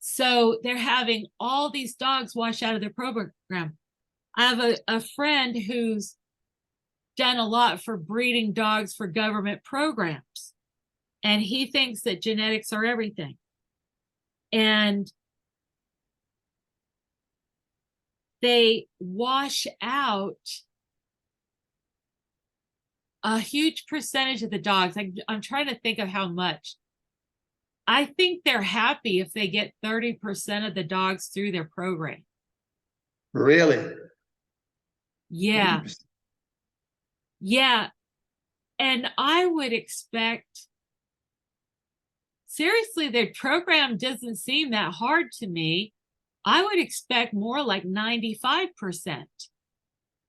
So they're having all these dogs wash out of their program. I have a friend who's done a lot for breeding dogs for government programs, and he thinks that genetics are everything. And they wash out a huge percentage of the dogs, I'm trying to think of how much. I think they're happy if they get 30% of the dogs through their program. Really? Yeah. Yeah. And I would expect, seriously, their program doesn't seem that hard to me. I would expect more like 95%.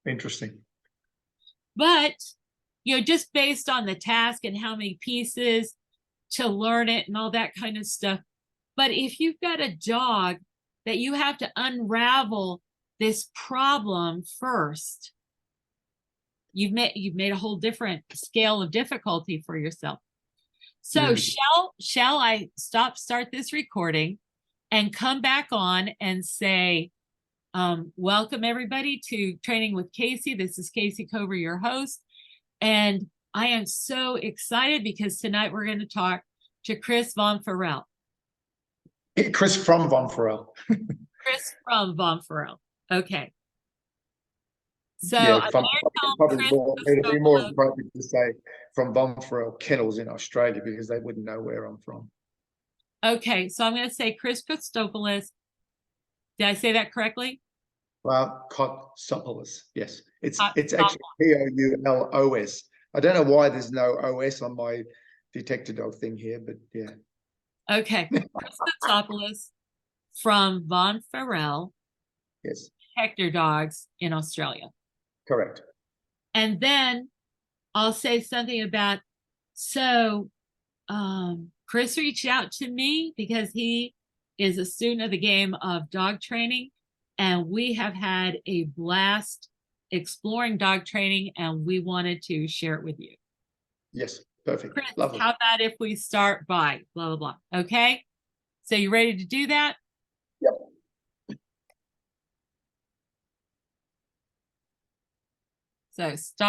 Interesting. But, just based on the task and how many pieces to learn it and all that kind of stuff. But if you've got a dog that you have to unravel this problem first, you've made a whole different scale of difficulty for yourself. So shall I start this recording and come back on and say, welcome everybody to Training with Kayce. This is Kayce Cover, your host. And I am so excited because tonight we're going to talk to Kris von Farrell. Kris from Von Farrell. Kris from Von Farrell. Okay. So Yeah, I'm probably it'd be more appropriate to say from Von Farrell Kennels in Australia, because they wouldn't know where I'm from. Okay, so I'm going to say Kris Kotsopoulos. Did I say that correctly? Well, Kotsopoulos. Yes, it's Kotsopoulos. actually Poulos. I don't know why there's no OS on my detector dog thing here, but yeah. Okay, Kris Kotsopoulos from Von Farrell. Yes. Detector dogs in Australia. Correct. And then I'll say something about, so Kris reached out to me because he is a student of the game of dog training, and we have had a blast exploring dog training, and we wanted to share it with you. Yes, perfect. Kris, Lovely. how about if we start by blah, blah, blah. Okay, so you ready to do that? Yep. So stop.